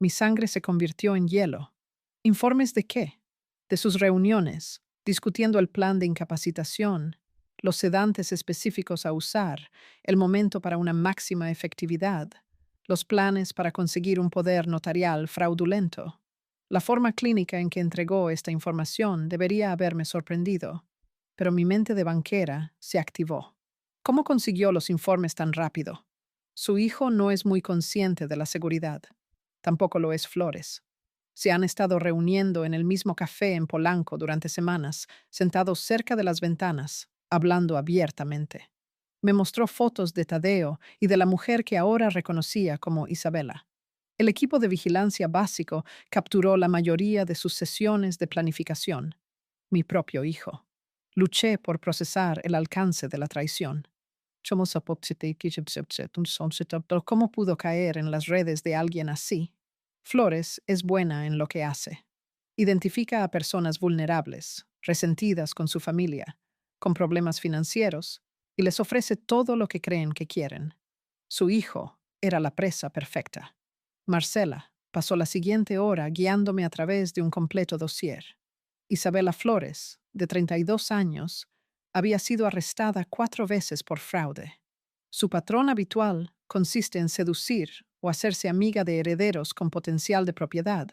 Mi sangre se convirtió en hielo. ¿Informes de qué? De sus reuniones, discutiendo el plan de incapacitación, los sedantes específicos a usar, el momento para una máxima efectividad, los planes para conseguir un poder notarial fraudulento. La forma clínica en que entregó esta información debería haberme sorprendido, pero mi mente de banquera se activó. ¿Cómo consiguió los informes tan rápido? Su hijo no es muy consciente de la seguridad. Tampoco lo es Flores. Se han estado reuniendo en el mismo café en Polanco durante semanas, sentados cerca de las ventanas, hablando abiertamente. Me mostró fotos de Tadeo y de la mujer que ahora reconocía como Isabela. El equipo de vigilancia básico capturó la mayoría de sus sesiones de planificación. Mi propio hijo. Luché por procesar el alcance de la traición. ¿Cómo pudo caer en las redes de alguien así? Flores es buena en lo que hace. Identifica a personas vulnerables, resentidas con su familia, con problemas financieros, y les ofrece todo lo que creen que quieren. Su hijo era la presa perfecta. Marcela pasó la siguiente hora guiándome a través de un completo dossier. Isabela Flores, de 32 años, había sido arrestada 4 veces por fraude. Su patrón habitual consiste en seducir o hacerse amiga de herederos con potencial de propiedad,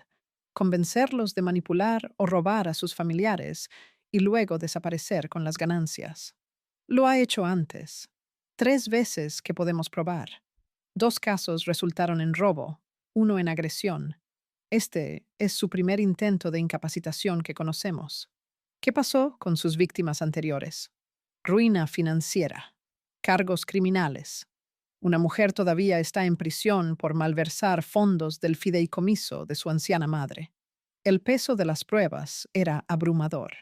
convencerlos de manipular o robar a sus familiares y luego desaparecer con las ganancias. Lo ha hecho antes, 3 veces que podemos probar. 2 casos resultaron en robo, uno en agresión. Este es su primer intento de incapacitación que conocemos. ¿Qué pasó con sus víctimas anteriores? Ruina financiera, cargos criminales. Una mujer todavía está en prisión por malversar fondos del fideicomiso de su anciana madre. El peso de las pruebas era abrumador.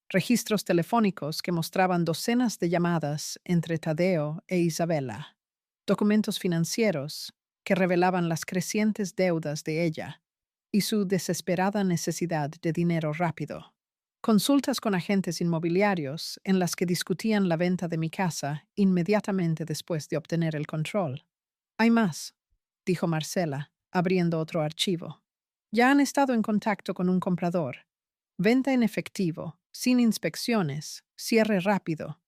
Registros telefónicos que mostraban docenas de llamadas entre Tadeo e Isabela. Documentos financieros que revelaban las crecientes deudas de ella y su desesperada necesidad de dinero rápido. Consultas con agentes inmobiliarios en las que discutían la venta de mi casa inmediatamente después de obtener el control. Hay más, dijo Marcela, abriendo otro archivo. Ya han estado en contacto con un comprador. Venta en efectivo, sin inspecciones, cierre rápido.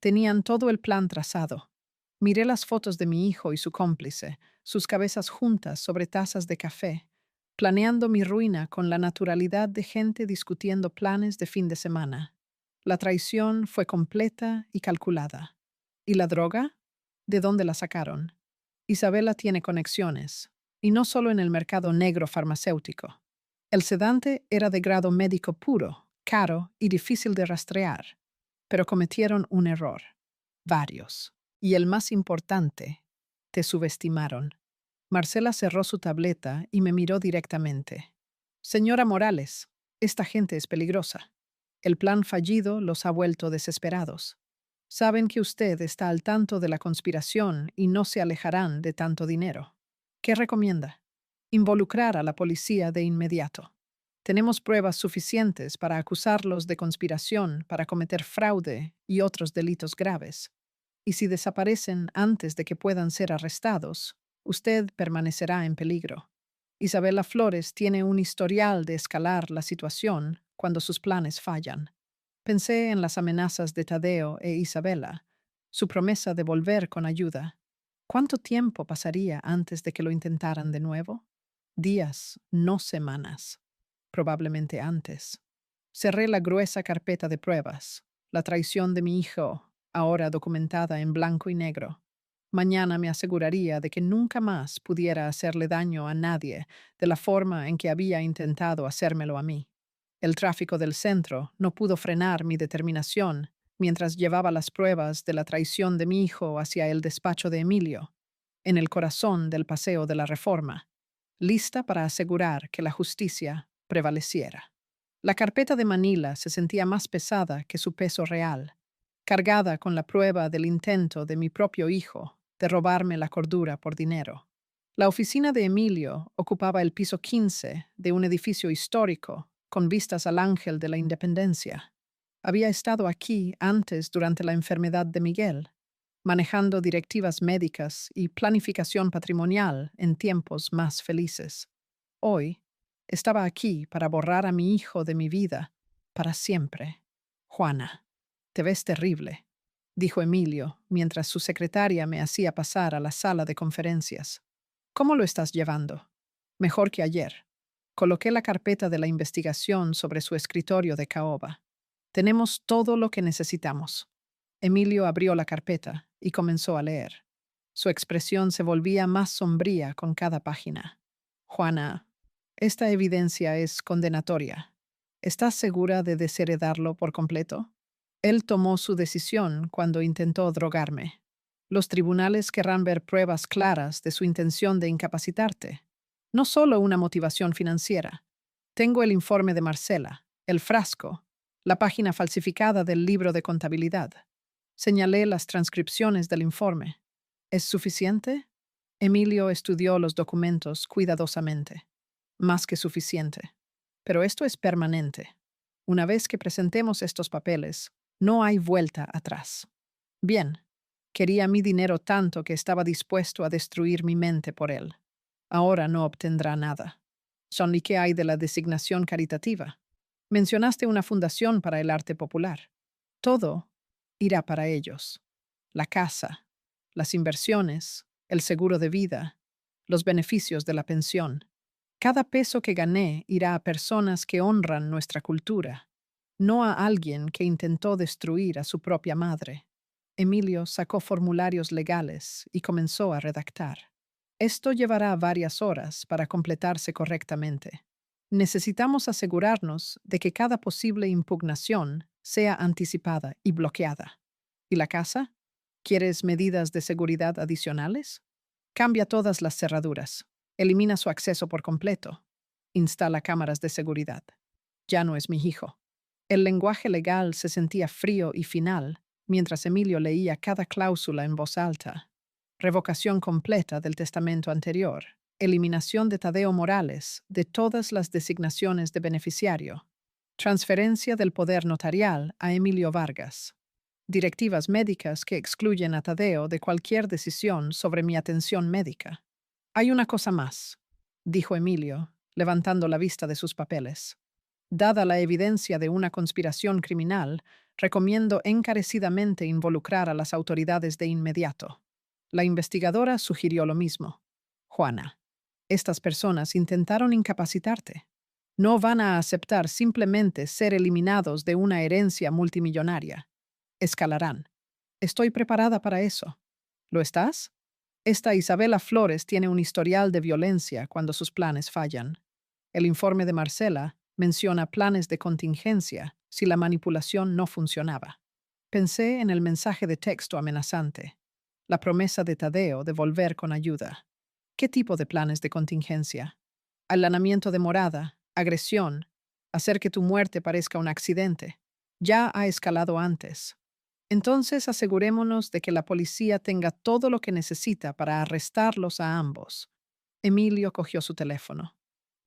Tenían todo el plan trazado. Miré las fotos de mi hijo y su cómplice, sus cabezas juntas sobre tazas de café, planeando mi ruina con la naturalidad de gente discutiendo planes de fin de semana. La traición fue completa y calculada. ¿Y la droga? ¿De dónde la sacaron? Isabela tiene conexiones, y no solo en el mercado negro farmacéutico. El sedante era de grado médico puro, caro y difícil de rastrear, pero cometieron un error. Varios. Y el más importante, te subestimaron. Marcela cerró su tableta y me miró directamente. Señora Morales, esta gente es peligrosa. El plan fallido los ha vuelto desesperados. Saben que usted está al tanto de la conspiración y no se alejarán de tanto dinero. ¿Qué recomienda? Involucrar a la policía de inmediato. Tenemos pruebas suficientes para acusarlos de conspiración para cometer fraude y otros delitos graves. Y si desaparecen antes de que puedan ser arrestados, usted permanecerá en peligro. Isabela Flores tiene un historial de escalar la situación cuando sus planes fallan. Pensé en las amenazas de Tadeo e Isabela, su promesa de volver con ayuda. ¿Cuánto tiempo pasaría antes de que lo intentaran de nuevo? Días, no semanas. Probablemente antes. Cerré la gruesa carpeta de pruebas. La traición de mi hijo, ahora documentada en blanco y negro. Mañana me aseguraría de que nunca más pudiera hacerle daño a nadie de la forma en que había intentado hacérmelo a mí. El tráfico del centro no pudo frenar mi determinación mientras llevaba las pruebas de la traición de mi hijo hacia el despacho de Emilio, en el corazón del Paseo de la Reforma, lista para asegurar que la justicia prevaleciera. La carpeta de Manila se sentía más pesada que su peso real, cargada con la prueba del intento de mi propio hijo de robarme la cordura por dinero. La oficina de Emilio ocupaba el piso 15 de un edificio histórico con vistas al Ángel de la Independencia. Había estado aquí antes durante la enfermedad de Miguel, manejando directivas médicas y planificación patrimonial en tiempos más felices. Hoy, estaba aquí para borrar a mi hijo de mi vida, para siempre. Juana, te ves terrible, dijo Emilio, mientras su secretaria me hacía pasar a la sala de conferencias. ¿Cómo lo estás llevando? Mejor que ayer. Coloqué la carpeta de la investigación sobre su escritorio de caoba. Tenemos todo lo que necesitamos. Emilio abrió la carpeta y comenzó a leer. Su expresión se volvía más sombría con cada página. Juana, esta evidencia es condenatoria. ¿Estás segura de desheredarlo por completo? Él tomó su decisión cuando intentó drogarme. Los tribunales querrán ver pruebas claras de su intención de incapacitarte. No solo una motivación financiera. Tengo el informe de Marcela, el frasco, la página falsificada del libro de contabilidad. Señalé las transcripciones del informe. ¿Es suficiente? Emilio estudió los documentos cuidadosamente. Más que suficiente. Pero esto es permanente. Una vez que presentemos estos papeles, no hay vuelta atrás. Bien, quería mi dinero tanto que estaba dispuesto a destruir mi mente por él. Ahora no obtendrá nada. Sonny, ¿qué hay de la designación caritativa? Mencionaste una fundación para el arte popular. Todo irá para ellos. La casa, las inversiones, el seguro de vida, los beneficios de la pensión. Cada peso que gané irá a personas que honran nuestra cultura, no a alguien que intentó destruir a su propia madre. Emilio sacó formularios legales y comenzó a redactar. Esto llevará varias horas para completarse correctamente. Necesitamos asegurarnos de que cada posible impugnación sea anticipada y bloqueada. ¿Y la casa? ¿Quieres medidas de seguridad adicionales? Cambia todas las cerraduras. Elimina su acceso por completo. Instala cámaras de seguridad. Ya no es mi hijo. El lenguaje legal se sentía frío y final mientras Emilio leía cada cláusula en voz alta. Revocación completa del testamento anterior. Eliminación de Tadeo Morales de todas las designaciones de beneficiario. Transferencia del poder notarial a Emilio Vargas. Directivas médicas que excluyen a Tadeo de cualquier decisión sobre mi atención médica. Hay una cosa más, dijo Emilio, levantando la vista de sus papeles. Dada la evidencia de una conspiración criminal, recomiendo encarecidamente involucrar a las autoridades de inmediato. La investigadora sugirió lo mismo. Juana, estas personas intentaron incapacitarte. No van a aceptar simplemente ser eliminados de una herencia multimillonaria. Escalarán. Estoy preparada para eso. ¿Lo estás? Esta Isabela Flores tiene un historial de violencia cuando sus planes fallan. El informe de Marcela menciona planes de contingencia si la manipulación no funcionaba. Pensé en el mensaje de texto amenazante, la promesa de Tadeo de volver con ayuda. ¿Qué tipo de planes de contingencia? Allanamiento de morada, agresión, hacer que tu muerte parezca un accidente. Ya ha escalado antes. Entonces asegurémonos de que la policía tenga todo lo que necesita para arrestarlos a ambos. Emilio cogió su teléfono.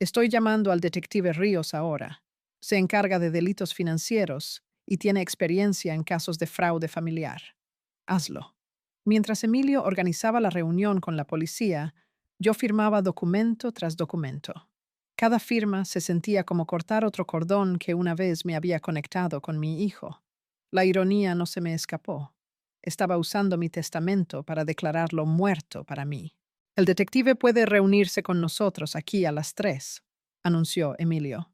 Estoy llamando al detective Ríos ahora. Se encarga de delitos financieros y tiene experiencia en casos de fraude familiar. Hazlo. Mientras Emilio organizaba la reunión con la policía, yo firmaba documento tras documento. Cada firma se sentía como cortar otro cordón que una vez me había conectado con mi hijo. La ironía no se me escapó. Estaba usando mi testamento para declararlo muerto para mí. El detective puede reunirse con nosotros aquí a las 3, anunció Emilio.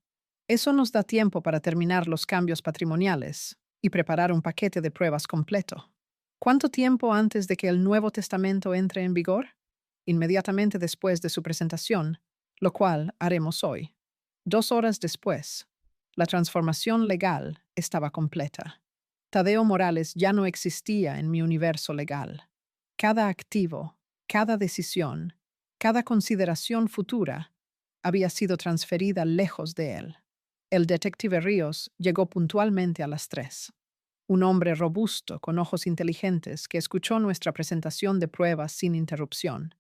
Eso nos da tiempo para terminar los cambios patrimoniales y preparar un paquete de pruebas completo. ¿Cuánto tiempo antes de que el Nuevo Testamento entre en vigor? Inmediatamente después de su presentación, lo cual haremos hoy. 2 horas después, la transformación legal estaba completa. Tadeo Morales ya no existía en mi universo legal. Cada activo, cada decisión, cada consideración futura había sido transferida lejos de él. El detective Ríos llegó puntualmente a las 3. Un hombre robusto, con ojos inteligentes, que escuchó nuestra presentación de pruebas sin interrupción.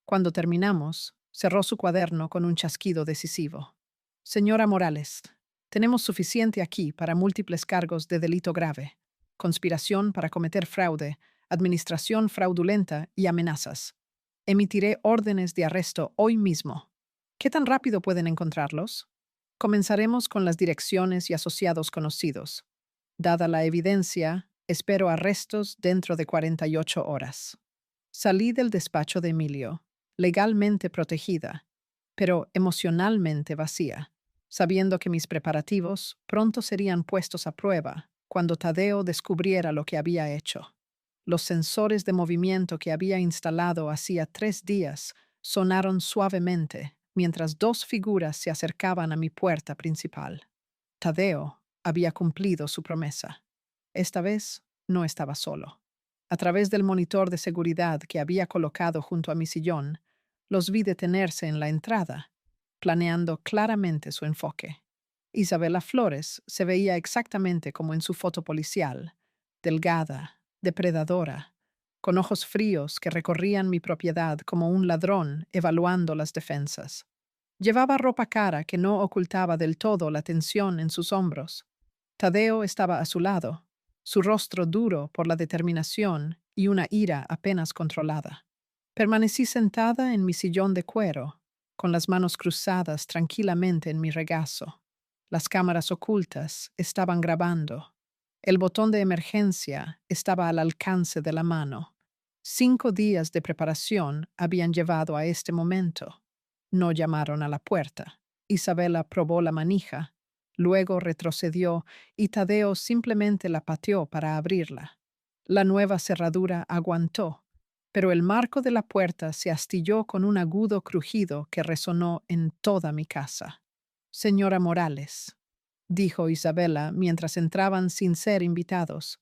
Cuando terminamos, cerró su cuaderno con un chasquido decisivo. Señora Morales, tenemos suficiente aquí para múltiples cargos de delito grave, conspiración para cometer fraude, administración fraudulenta y amenazas. Emitiré órdenes de arresto hoy mismo. ¿Qué tan rápido pueden encontrarlos? Comenzaremos con las direcciones y asociados conocidos. Dada la evidencia, espero arrestos dentro de 48 horas. Salí del despacho de Emilio, legalmente protegida, pero emocionalmente vacía, sabiendo que mis preparativos pronto serían puestos a prueba cuando Tadeo descubriera lo que había hecho. Los sensores de movimiento que había instalado hacía 3 días sonaron suavemente mientras 2 figuras se acercaban a mi puerta principal. Tadeo había cumplido su promesa. Esta vez no estaba solo. A través del monitor de seguridad que había colocado junto a mi sillón, los vi detenerse en la entrada, planeando claramente su enfoque. Isabela Flores se veía exactamente como en su foto policial, delgada, depredadora, con ojos fríos que recorrían mi propiedad como un ladrón evaluando las defensas. Llevaba ropa cara que no ocultaba del todo la tensión en sus hombros. Tadeo estaba a su lado, su rostro duro por la determinación y una ira apenas controlada. Permanecí sentada en mi sillón de cuero, con las manos cruzadas tranquilamente en mi regazo. Las cámaras ocultas estaban grabando. El botón de emergencia estaba al alcance de la mano. 5 días de preparación habían llevado a este momento. No llamaron a la puerta. Isabela probó la manija, luego retrocedió y Tadeo simplemente la pateó para abrirla. La nueva cerradura aguantó, pero el marco de la puerta se astilló con un agudo crujido que resonó en toda mi casa. Señora Morales, dijo Isabela mientras entraban sin ser invitados,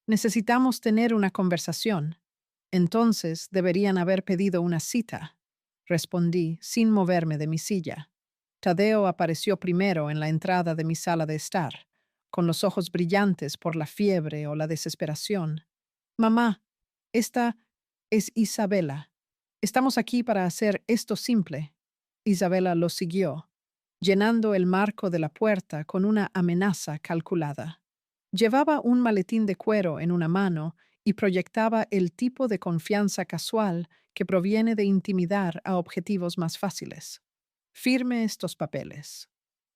necesitamos tener una conversación. Entonces deberían haber pedido una cita, respondí sin moverme de mi silla. Tadeo apareció primero en la entrada de mi sala de estar, con los ojos brillantes por la fiebre o la desesperación. Mamá, esta es Isabela. Estamos aquí para hacer esto simple. Isabela lo siguió, llenando el marco de la puerta con una amenaza calculada. Llevaba un maletín de cuero en una mano y proyectaba el tipo de confianza casual que proviene de intimidar a objetivos más fáciles. Firme estos papeles,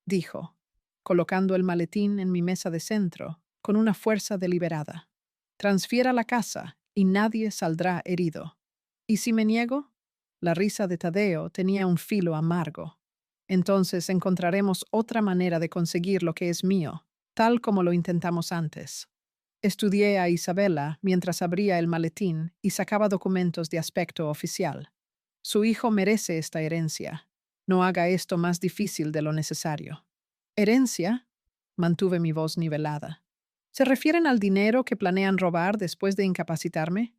dijo, colocando el maletín en mi mesa de centro, con una fuerza deliberada. Transfiera la casa y nadie saldrá herido. ¿Y si me niego? La risa de Tadeo tenía un filo amargo. Entonces encontraremos otra manera de conseguir lo que es mío, tal como lo intentamos antes. Estudié a Isabela mientras abría el maletín y sacaba documentos de aspecto oficial. Su hijo merece esta herencia. No haga esto más difícil de lo necesario. ¿Herencia? Mantuve mi voz nivelada. ¿Se refieren al dinero que planean robar después de incapacitarme?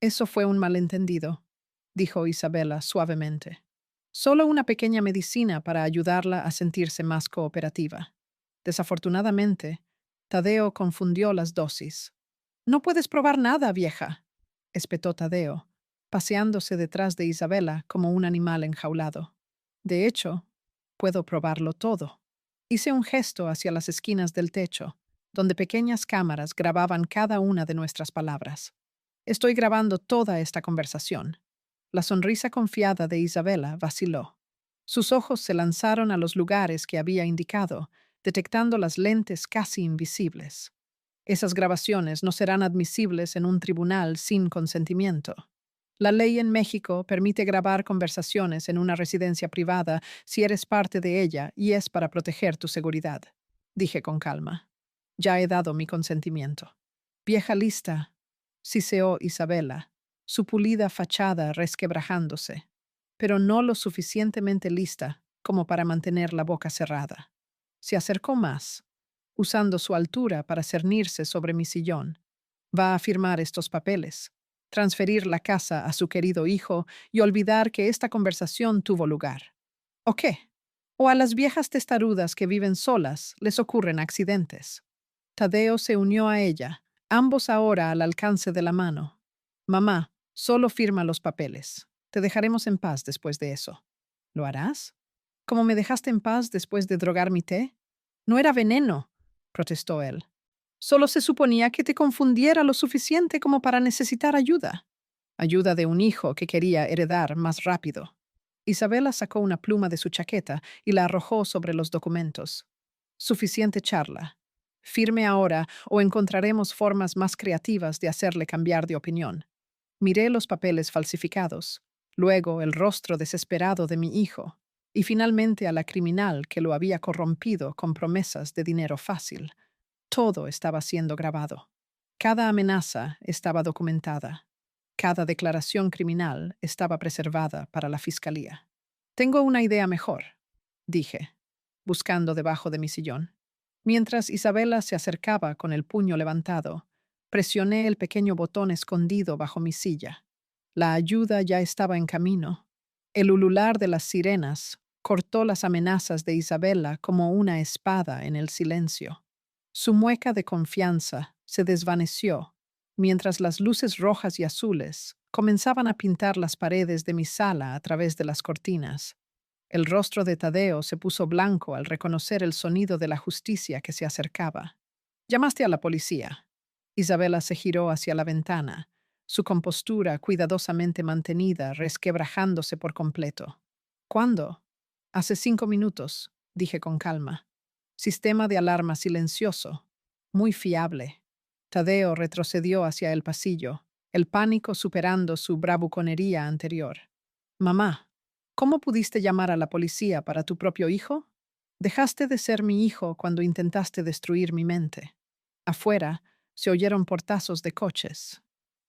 Eso fue un malentendido, dijo Isabela suavemente. Solo una pequeña medicina para ayudarla a sentirse más cooperativa. Desafortunadamente, Tadeo confundió las dosis. No puedes probar nada, vieja, espetó Tadeo, paseándose detrás de Isabela como un animal enjaulado. De hecho, puedo probarlo todo. Hice un gesto hacia las esquinas del techo, donde pequeñas cámaras grababan cada una de nuestras palabras. Estoy grabando toda esta conversación. La sonrisa confiada de Isabela vaciló. Sus ojos se lanzaron a los lugares que había indicado, detectando las lentes casi invisibles. Esas grabaciones no serán admisibles en un tribunal sin consentimiento. La ley en México permite grabar conversaciones en una residencia privada si eres parte de ella y es para proteger tu seguridad, dije con calma. Ya he dado mi consentimiento. Vieja lista, siseó Isabela, su pulida fachada resquebrajándose, pero no lo suficientemente lista como para mantener la boca cerrada. Se acercó más, usando su altura para cernirse sobre mi sillón. Va a firmar estos papeles, transferir la casa a su querido hijo y olvidar que esta conversación tuvo lugar. ¿O qué? ¿O a las viejas testarudas que viven solas les ocurren accidentes? Tadeo se unió a ella, ambos ahora al alcance de la mano. Mamá, solo firma los papeles. Te dejaremos en paz después de eso. ¿Lo harás? ¿Como me dejaste en paz después de drogar mi té? No era veneno, protestó él. Solo se suponía que te confundiera lo suficiente como para necesitar ayuda. Ayuda de un hijo que quería heredar más rápido. Isabela sacó una pluma de su chaqueta y la arrojó sobre los documentos. Suficiente charla. Firme ahora o encontraremos formas más creativas de hacerle cambiar de opinión. Miré los papeles falsificados, luego el rostro desesperado de mi hijo, y finalmente a la criminal que lo había corrompido con promesas de dinero fácil. Todo estaba siendo grabado. Cada amenaza estaba documentada. Cada declaración criminal estaba preservada para la fiscalía. Tengo una idea mejor, dije, buscando debajo de mi sillón. Mientras Isabela se acercaba con el puño levantado, presioné el pequeño botón escondido bajo mi silla. La ayuda ya estaba en camino. El ulular de las sirenas, cortó las amenazas de Isabela como una espada en el silencio. Su mueca de confianza se desvaneció mientras las luces rojas y azules comenzaban a pintar las paredes de mi sala a través de las cortinas. El rostro de Tadeo se puso blanco al reconocer el sonido de la justicia que se acercaba. «Llamaste a la policía». Isabela se giró hacia la ventana, su compostura cuidadosamente mantenida resquebrajándose por completo. «¿Cuándo?» «Hace 5 minutos», dije con calma. «Sistema de alarma silencioso. Muy fiable». Tadeo retrocedió hacia el pasillo, el pánico superando su bravuconería anterior. «Mamá, ¿cómo pudiste llamar a la policía para tu propio hijo? Dejaste de ser mi hijo cuando intentaste destruir mi mente». Afuera se oyeron portazos de coches.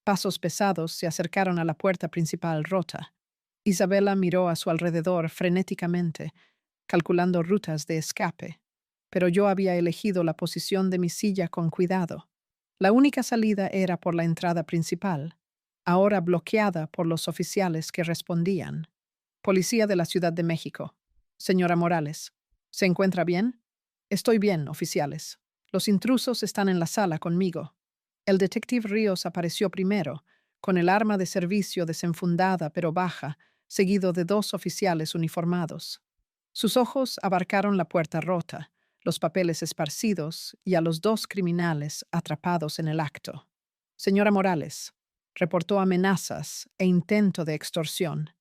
Pasos pesados se acercaron a la puerta principal rota. Isabela miró a su alrededor frenéticamente, calculando rutas de escape, pero yo había elegido la posición de mi silla con cuidado. La única salida era por la entrada principal, ahora bloqueada por los oficiales que respondían. «Policía de la Ciudad de México. Señora Morales, ¿se encuentra bien?» «Estoy bien, oficiales. Los intrusos están en la sala conmigo». El detective Ríos apareció primero, con el arma de servicio desenfundada pero baja, seguido de 2 oficiales uniformados. Sus ojos abarcaron la puerta rota, los papeles esparcidos y a los 2 criminales atrapados en el acto. «Señora Morales», reportó amenazas e intento de extorsión.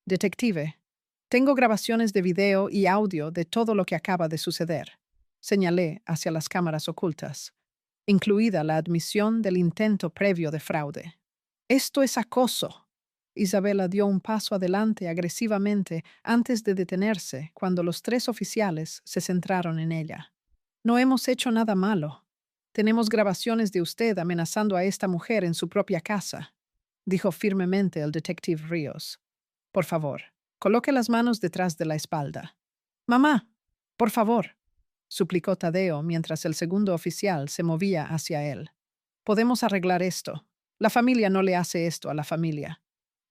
«Detective, tengo grabaciones de video y audio de todo lo que acaba de suceder», señalé hacia las cámaras ocultas, incluida la admisión del intento previo de fraude. «Esto es acoso». Isabela dio un paso adelante agresivamente antes de detenerse cuando los 3 oficiales se centraron en ella. «No hemos hecho nada malo. Tenemos grabaciones de usted amenazando a esta mujer en su propia casa», dijo firmemente el detective Ríos. «Por favor, coloque las manos detrás de la espalda». «Mamá, por favor», suplicó Tadeo mientras el segundo oficial se movía hacia él. «Podemos arreglar esto. La familia no le hace esto a la familia.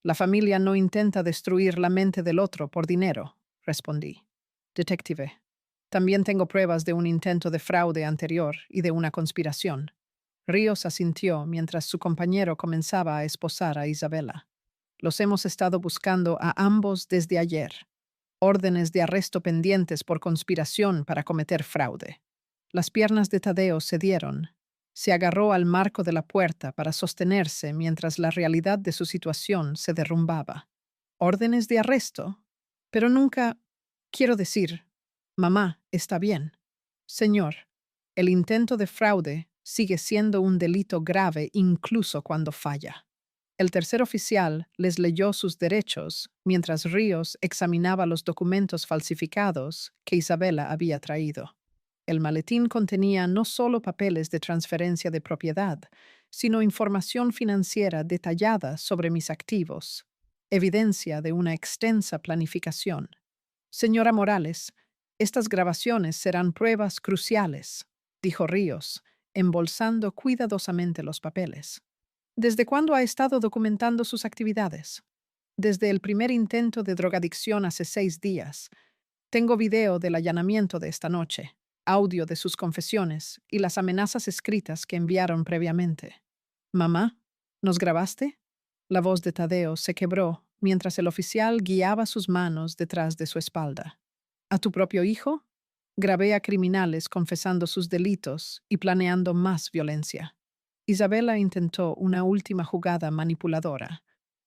La familia no intenta destruir la mente del otro por dinero», respondí. «Detective, también tengo pruebas de un intento de fraude anterior y de una conspiración». Ríos asintió mientras su compañero comenzaba a esposar a Isabela. «Los hemos estado buscando a ambos desde ayer. Órdenes de arresto pendientes por conspiración para cometer fraude». Las piernas de Tadeo cedieron. Se agarró al marco de la puerta para sostenerse mientras la realidad de su situación se derrumbaba. «¿Órdenes de arresto? Pero nunca... Quiero decir, mamá, está bien». «Señor, el intento de fraude sigue siendo un delito grave incluso cuando falla». El tercer oficial les leyó sus derechos mientras Ríos examinaba los documentos falsificados que Isabela había traído. El maletín contenía no solo papeles de transferencia de propiedad, sino información financiera detallada sobre mis activos, evidencia de una extensa planificación. «Señora Morales, estas grabaciones serán pruebas cruciales», dijo Ríos, embolsando cuidadosamente los papeles. «¿Desde cuándo ha estado documentando sus actividades?» «Desde el primer intento de drogadicción hace 6 días. Tengo video del allanamiento de esta noche, audio de sus confesiones y las amenazas escritas que enviaron previamente». «Mamá, ¿nos grabaste?» La voz de Tadeo se quebró mientras el oficial guiaba sus manos detrás de su espalda. «¿A tu propio hijo?» «Grabé a criminales confesando sus delitos y planeando más violencia». Isabela intentó una última jugada manipuladora.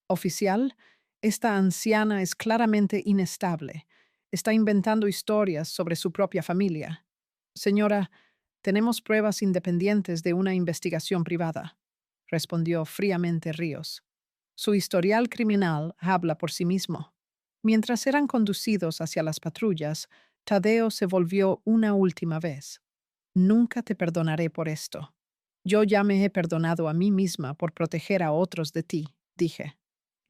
«Oficial, esta anciana es claramente inestable. Está inventando historias sobre su propia familia». «Señora, tenemos pruebas independientes de una investigación privada», respondió fríamente Ríos. «Su historial criminal habla por sí mismo». Mientras eran conducidos hacia las patrullas, Tadeo se volvió una última vez. «Nunca te perdonaré por esto. Yo ya me he perdonado a mí misma por proteger a otros de ti», dije.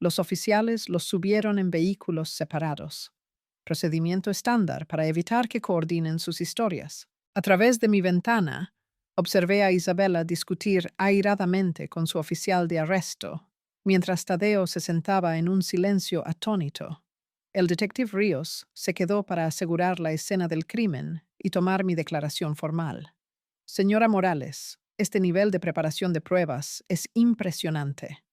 Los oficiales los subieron en vehículos separados. Procedimiento estándar para evitar que coordinen sus historias. A través de mi ventana, observé a Isabela discutir airadamente con su oficial de arresto, mientras Tadeo se sentaba en un silencio atónito. El detective Ríos se quedó para asegurar la escena del crimen y tomar mi declaración formal. Señora Morales, este nivel de preparación de pruebas es impresionante.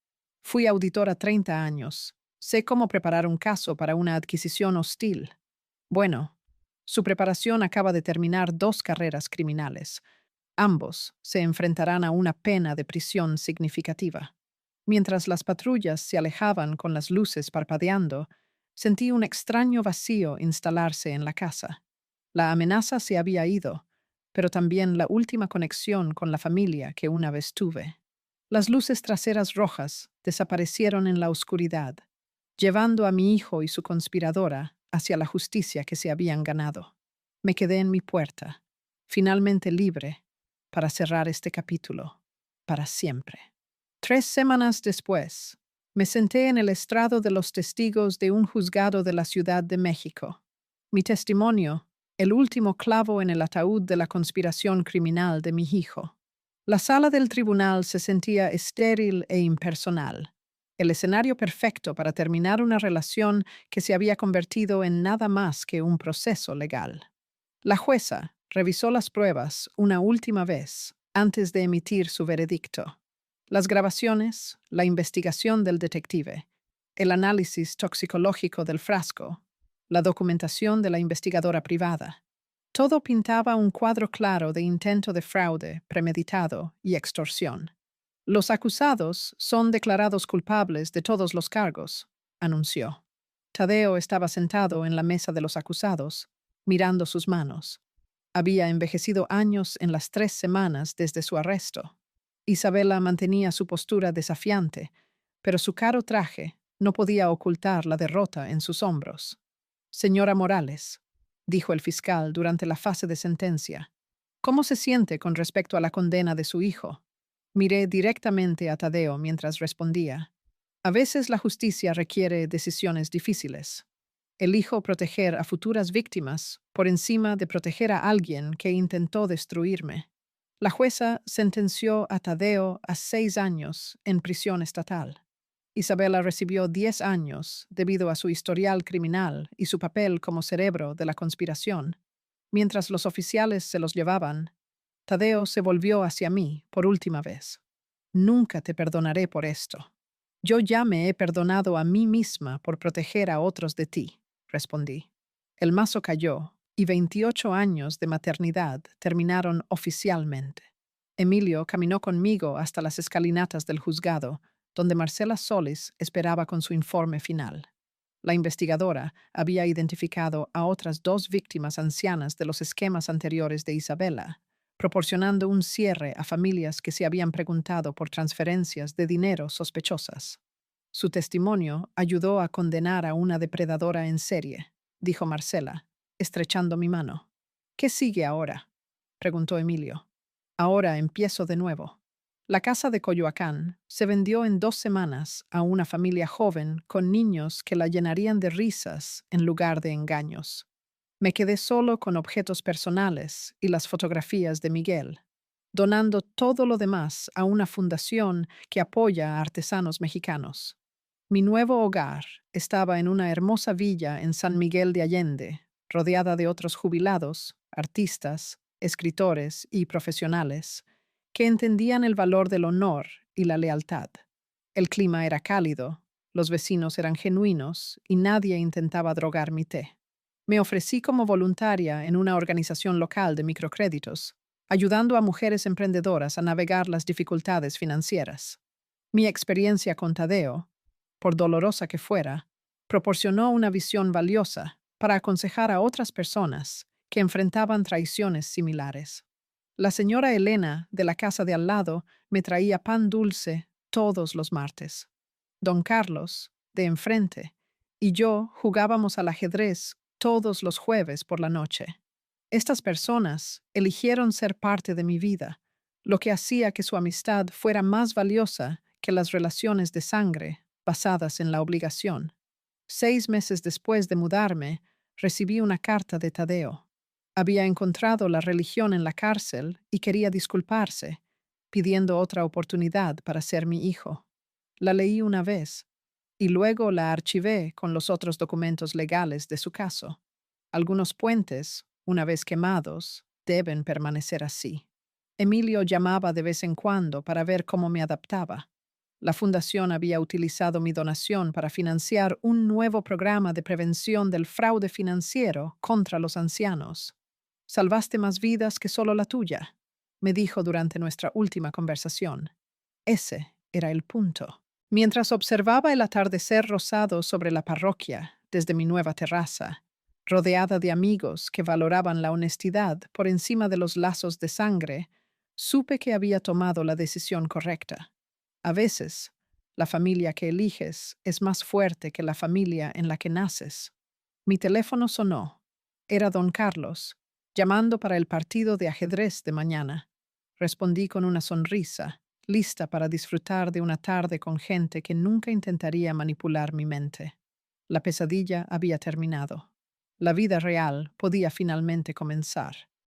Fui auditora 30 años. Sé cómo preparar un caso para una adquisición hostil. Bueno, su preparación acaba de terminar 2 carreras criminales. Ambos se enfrentarán a una pena de prisión significativa. Mientras las patrullas se alejaban con las luces parpadeando, sentí un extraño vacío instalarse en la casa. La amenaza se había ido, pero también la última conexión con la familia que una vez tuve. Las luces traseras rojas desaparecieron en la oscuridad, llevando a mi hijo y su conspiradora hacia la justicia que se habían ganado. Me quedé en mi puerta, finalmente libre, para cerrar este capítulo, para siempre. 3 semanas después, me senté en el estrado de los testigos de un juzgado de la Ciudad de México. Mi testimonio, el último clavo en el ataúd de la conspiración criminal de mi hijo. La sala del tribunal se sentía estéril e impersonal, el escenario perfecto para terminar una relación que se había convertido en nada más que un proceso legal. La jueza revisó las pruebas una última vez antes de emitir su veredicto. Las grabaciones, la investigación del detective, el análisis toxicológico del frasco, la documentación de la investigadora privada. Todo pintaba un cuadro claro de intento de fraude, premeditado y extorsión. Los acusados son declarados culpables de todos los cargos, anunció. Tadeo estaba sentado en la mesa de los acusados, mirando sus manos. Había envejecido años en las 3 semanas desde su arresto. Isabela mantenía su postura desafiante, pero su caro traje no podía ocultar la derrota en sus hombros. Señora Morales, dijo el fiscal durante la fase de sentencia, ¿cómo se siente con respecto a la condena de su hijo? Miré directamente a Tadeo mientras respondía. A veces la justicia requiere decisiones difíciles. Elijo proteger a futuras víctimas por encima de proteger a alguien que intentó destruirme. La jueza sentenció a Tadeo a 6 años en prisión estatal. Isabela recibió 10 años debido a su historial criminal y su papel como cerebro de la conspiración. Mientras los oficiales se los llevaban, Tadeo se volvió hacia mí por última vez. Nunca te perdonaré por esto. Yo ya me he perdonado a mí misma por proteger a otros de ti, respondí. El mazo cayó y 28 años de maternidad terminaron oficialmente. Emilio caminó conmigo hasta las escalinatas del juzgado, donde Marcela Solis esperaba con su informe final. La investigadora había identificado a otras 2 víctimas ancianas de los esquemas anteriores de Isabela, proporcionando un cierre a familias que se habían preguntado por transferencias de dinero sospechosas. Su testimonio ayudó a condenar a una depredadora en serie, dijo Marcela, estrechando mi mano. ¿Qué sigue ahora?, preguntó Emilio. Ahora empiezo de nuevo. La casa de Coyoacán se vendió en 2 semanas a una familia joven con niños que la llenarían de risas en lugar de engaños. Me quedé solo con objetos personales y las fotografías de Miguel, donando todo lo demás a una fundación que apoya a artesanos mexicanos. Mi nuevo hogar estaba en una hermosa villa en San Miguel de Allende, rodeada de otros jubilados, artistas, escritores y profesionales que entendían el valor del honor y la lealtad. El clima era cálido, los vecinos eran genuinos y nadie intentaba drogar mi té. Me ofrecí como voluntaria en una organización local de microcréditos, ayudando a mujeres emprendedoras a navegar las dificultades financieras. Mi experiencia con Tadeo, por dolorosa que fuera, proporcionó una visión valiosa para aconsejar a otras personas que enfrentaban traiciones similares. La señora Elena, de la casa de al lado, me traía pan dulce todos los martes. Don Carlos, de enfrente, y yo jugábamos al ajedrez todos los jueves por la noche. Estas personas eligieron ser parte de mi vida, lo que hacía que su amistad fuera más valiosa que las relaciones de sangre basadas en la obligación. 6 meses después de mudarme, recibí una carta de Tadeo. Había encontrado la religión en la cárcel y quería disculparse, pidiendo otra oportunidad para ser mi hijo. La leí una vez, y luego la archivé con los otros documentos legales de su caso. Algunos puentes, una vez quemados, deben permanecer así. Emilio llamaba de vez en cuando para ver cómo me adaptaba. La fundación había utilizado mi donación para financiar un nuevo programa de prevención del fraude financiero contra los ancianos. Salvaste más vidas que solo la tuya, me dijo durante nuestra última conversación. Ese era el punto. Mientras observaba el atardecer rosado sobre la parroquia desde mi nueva terraza, rodeada de amigos que valoraban la honestidad por encima de los lazos de sangre, supe que había tomado la decisión correcta. A veces, la familia que eliges es más fuerte que la familia en la que naces. Mi teléfono sonó. Era don Carlos, llamando para el partido de ajedrez de mañana. Respondí con una sonrisa, lista para disfrutar de una tarde con gente que nunca intentaría manipular mi mente. La pesadilla había terminado. La vida real podía finalmente comenzar.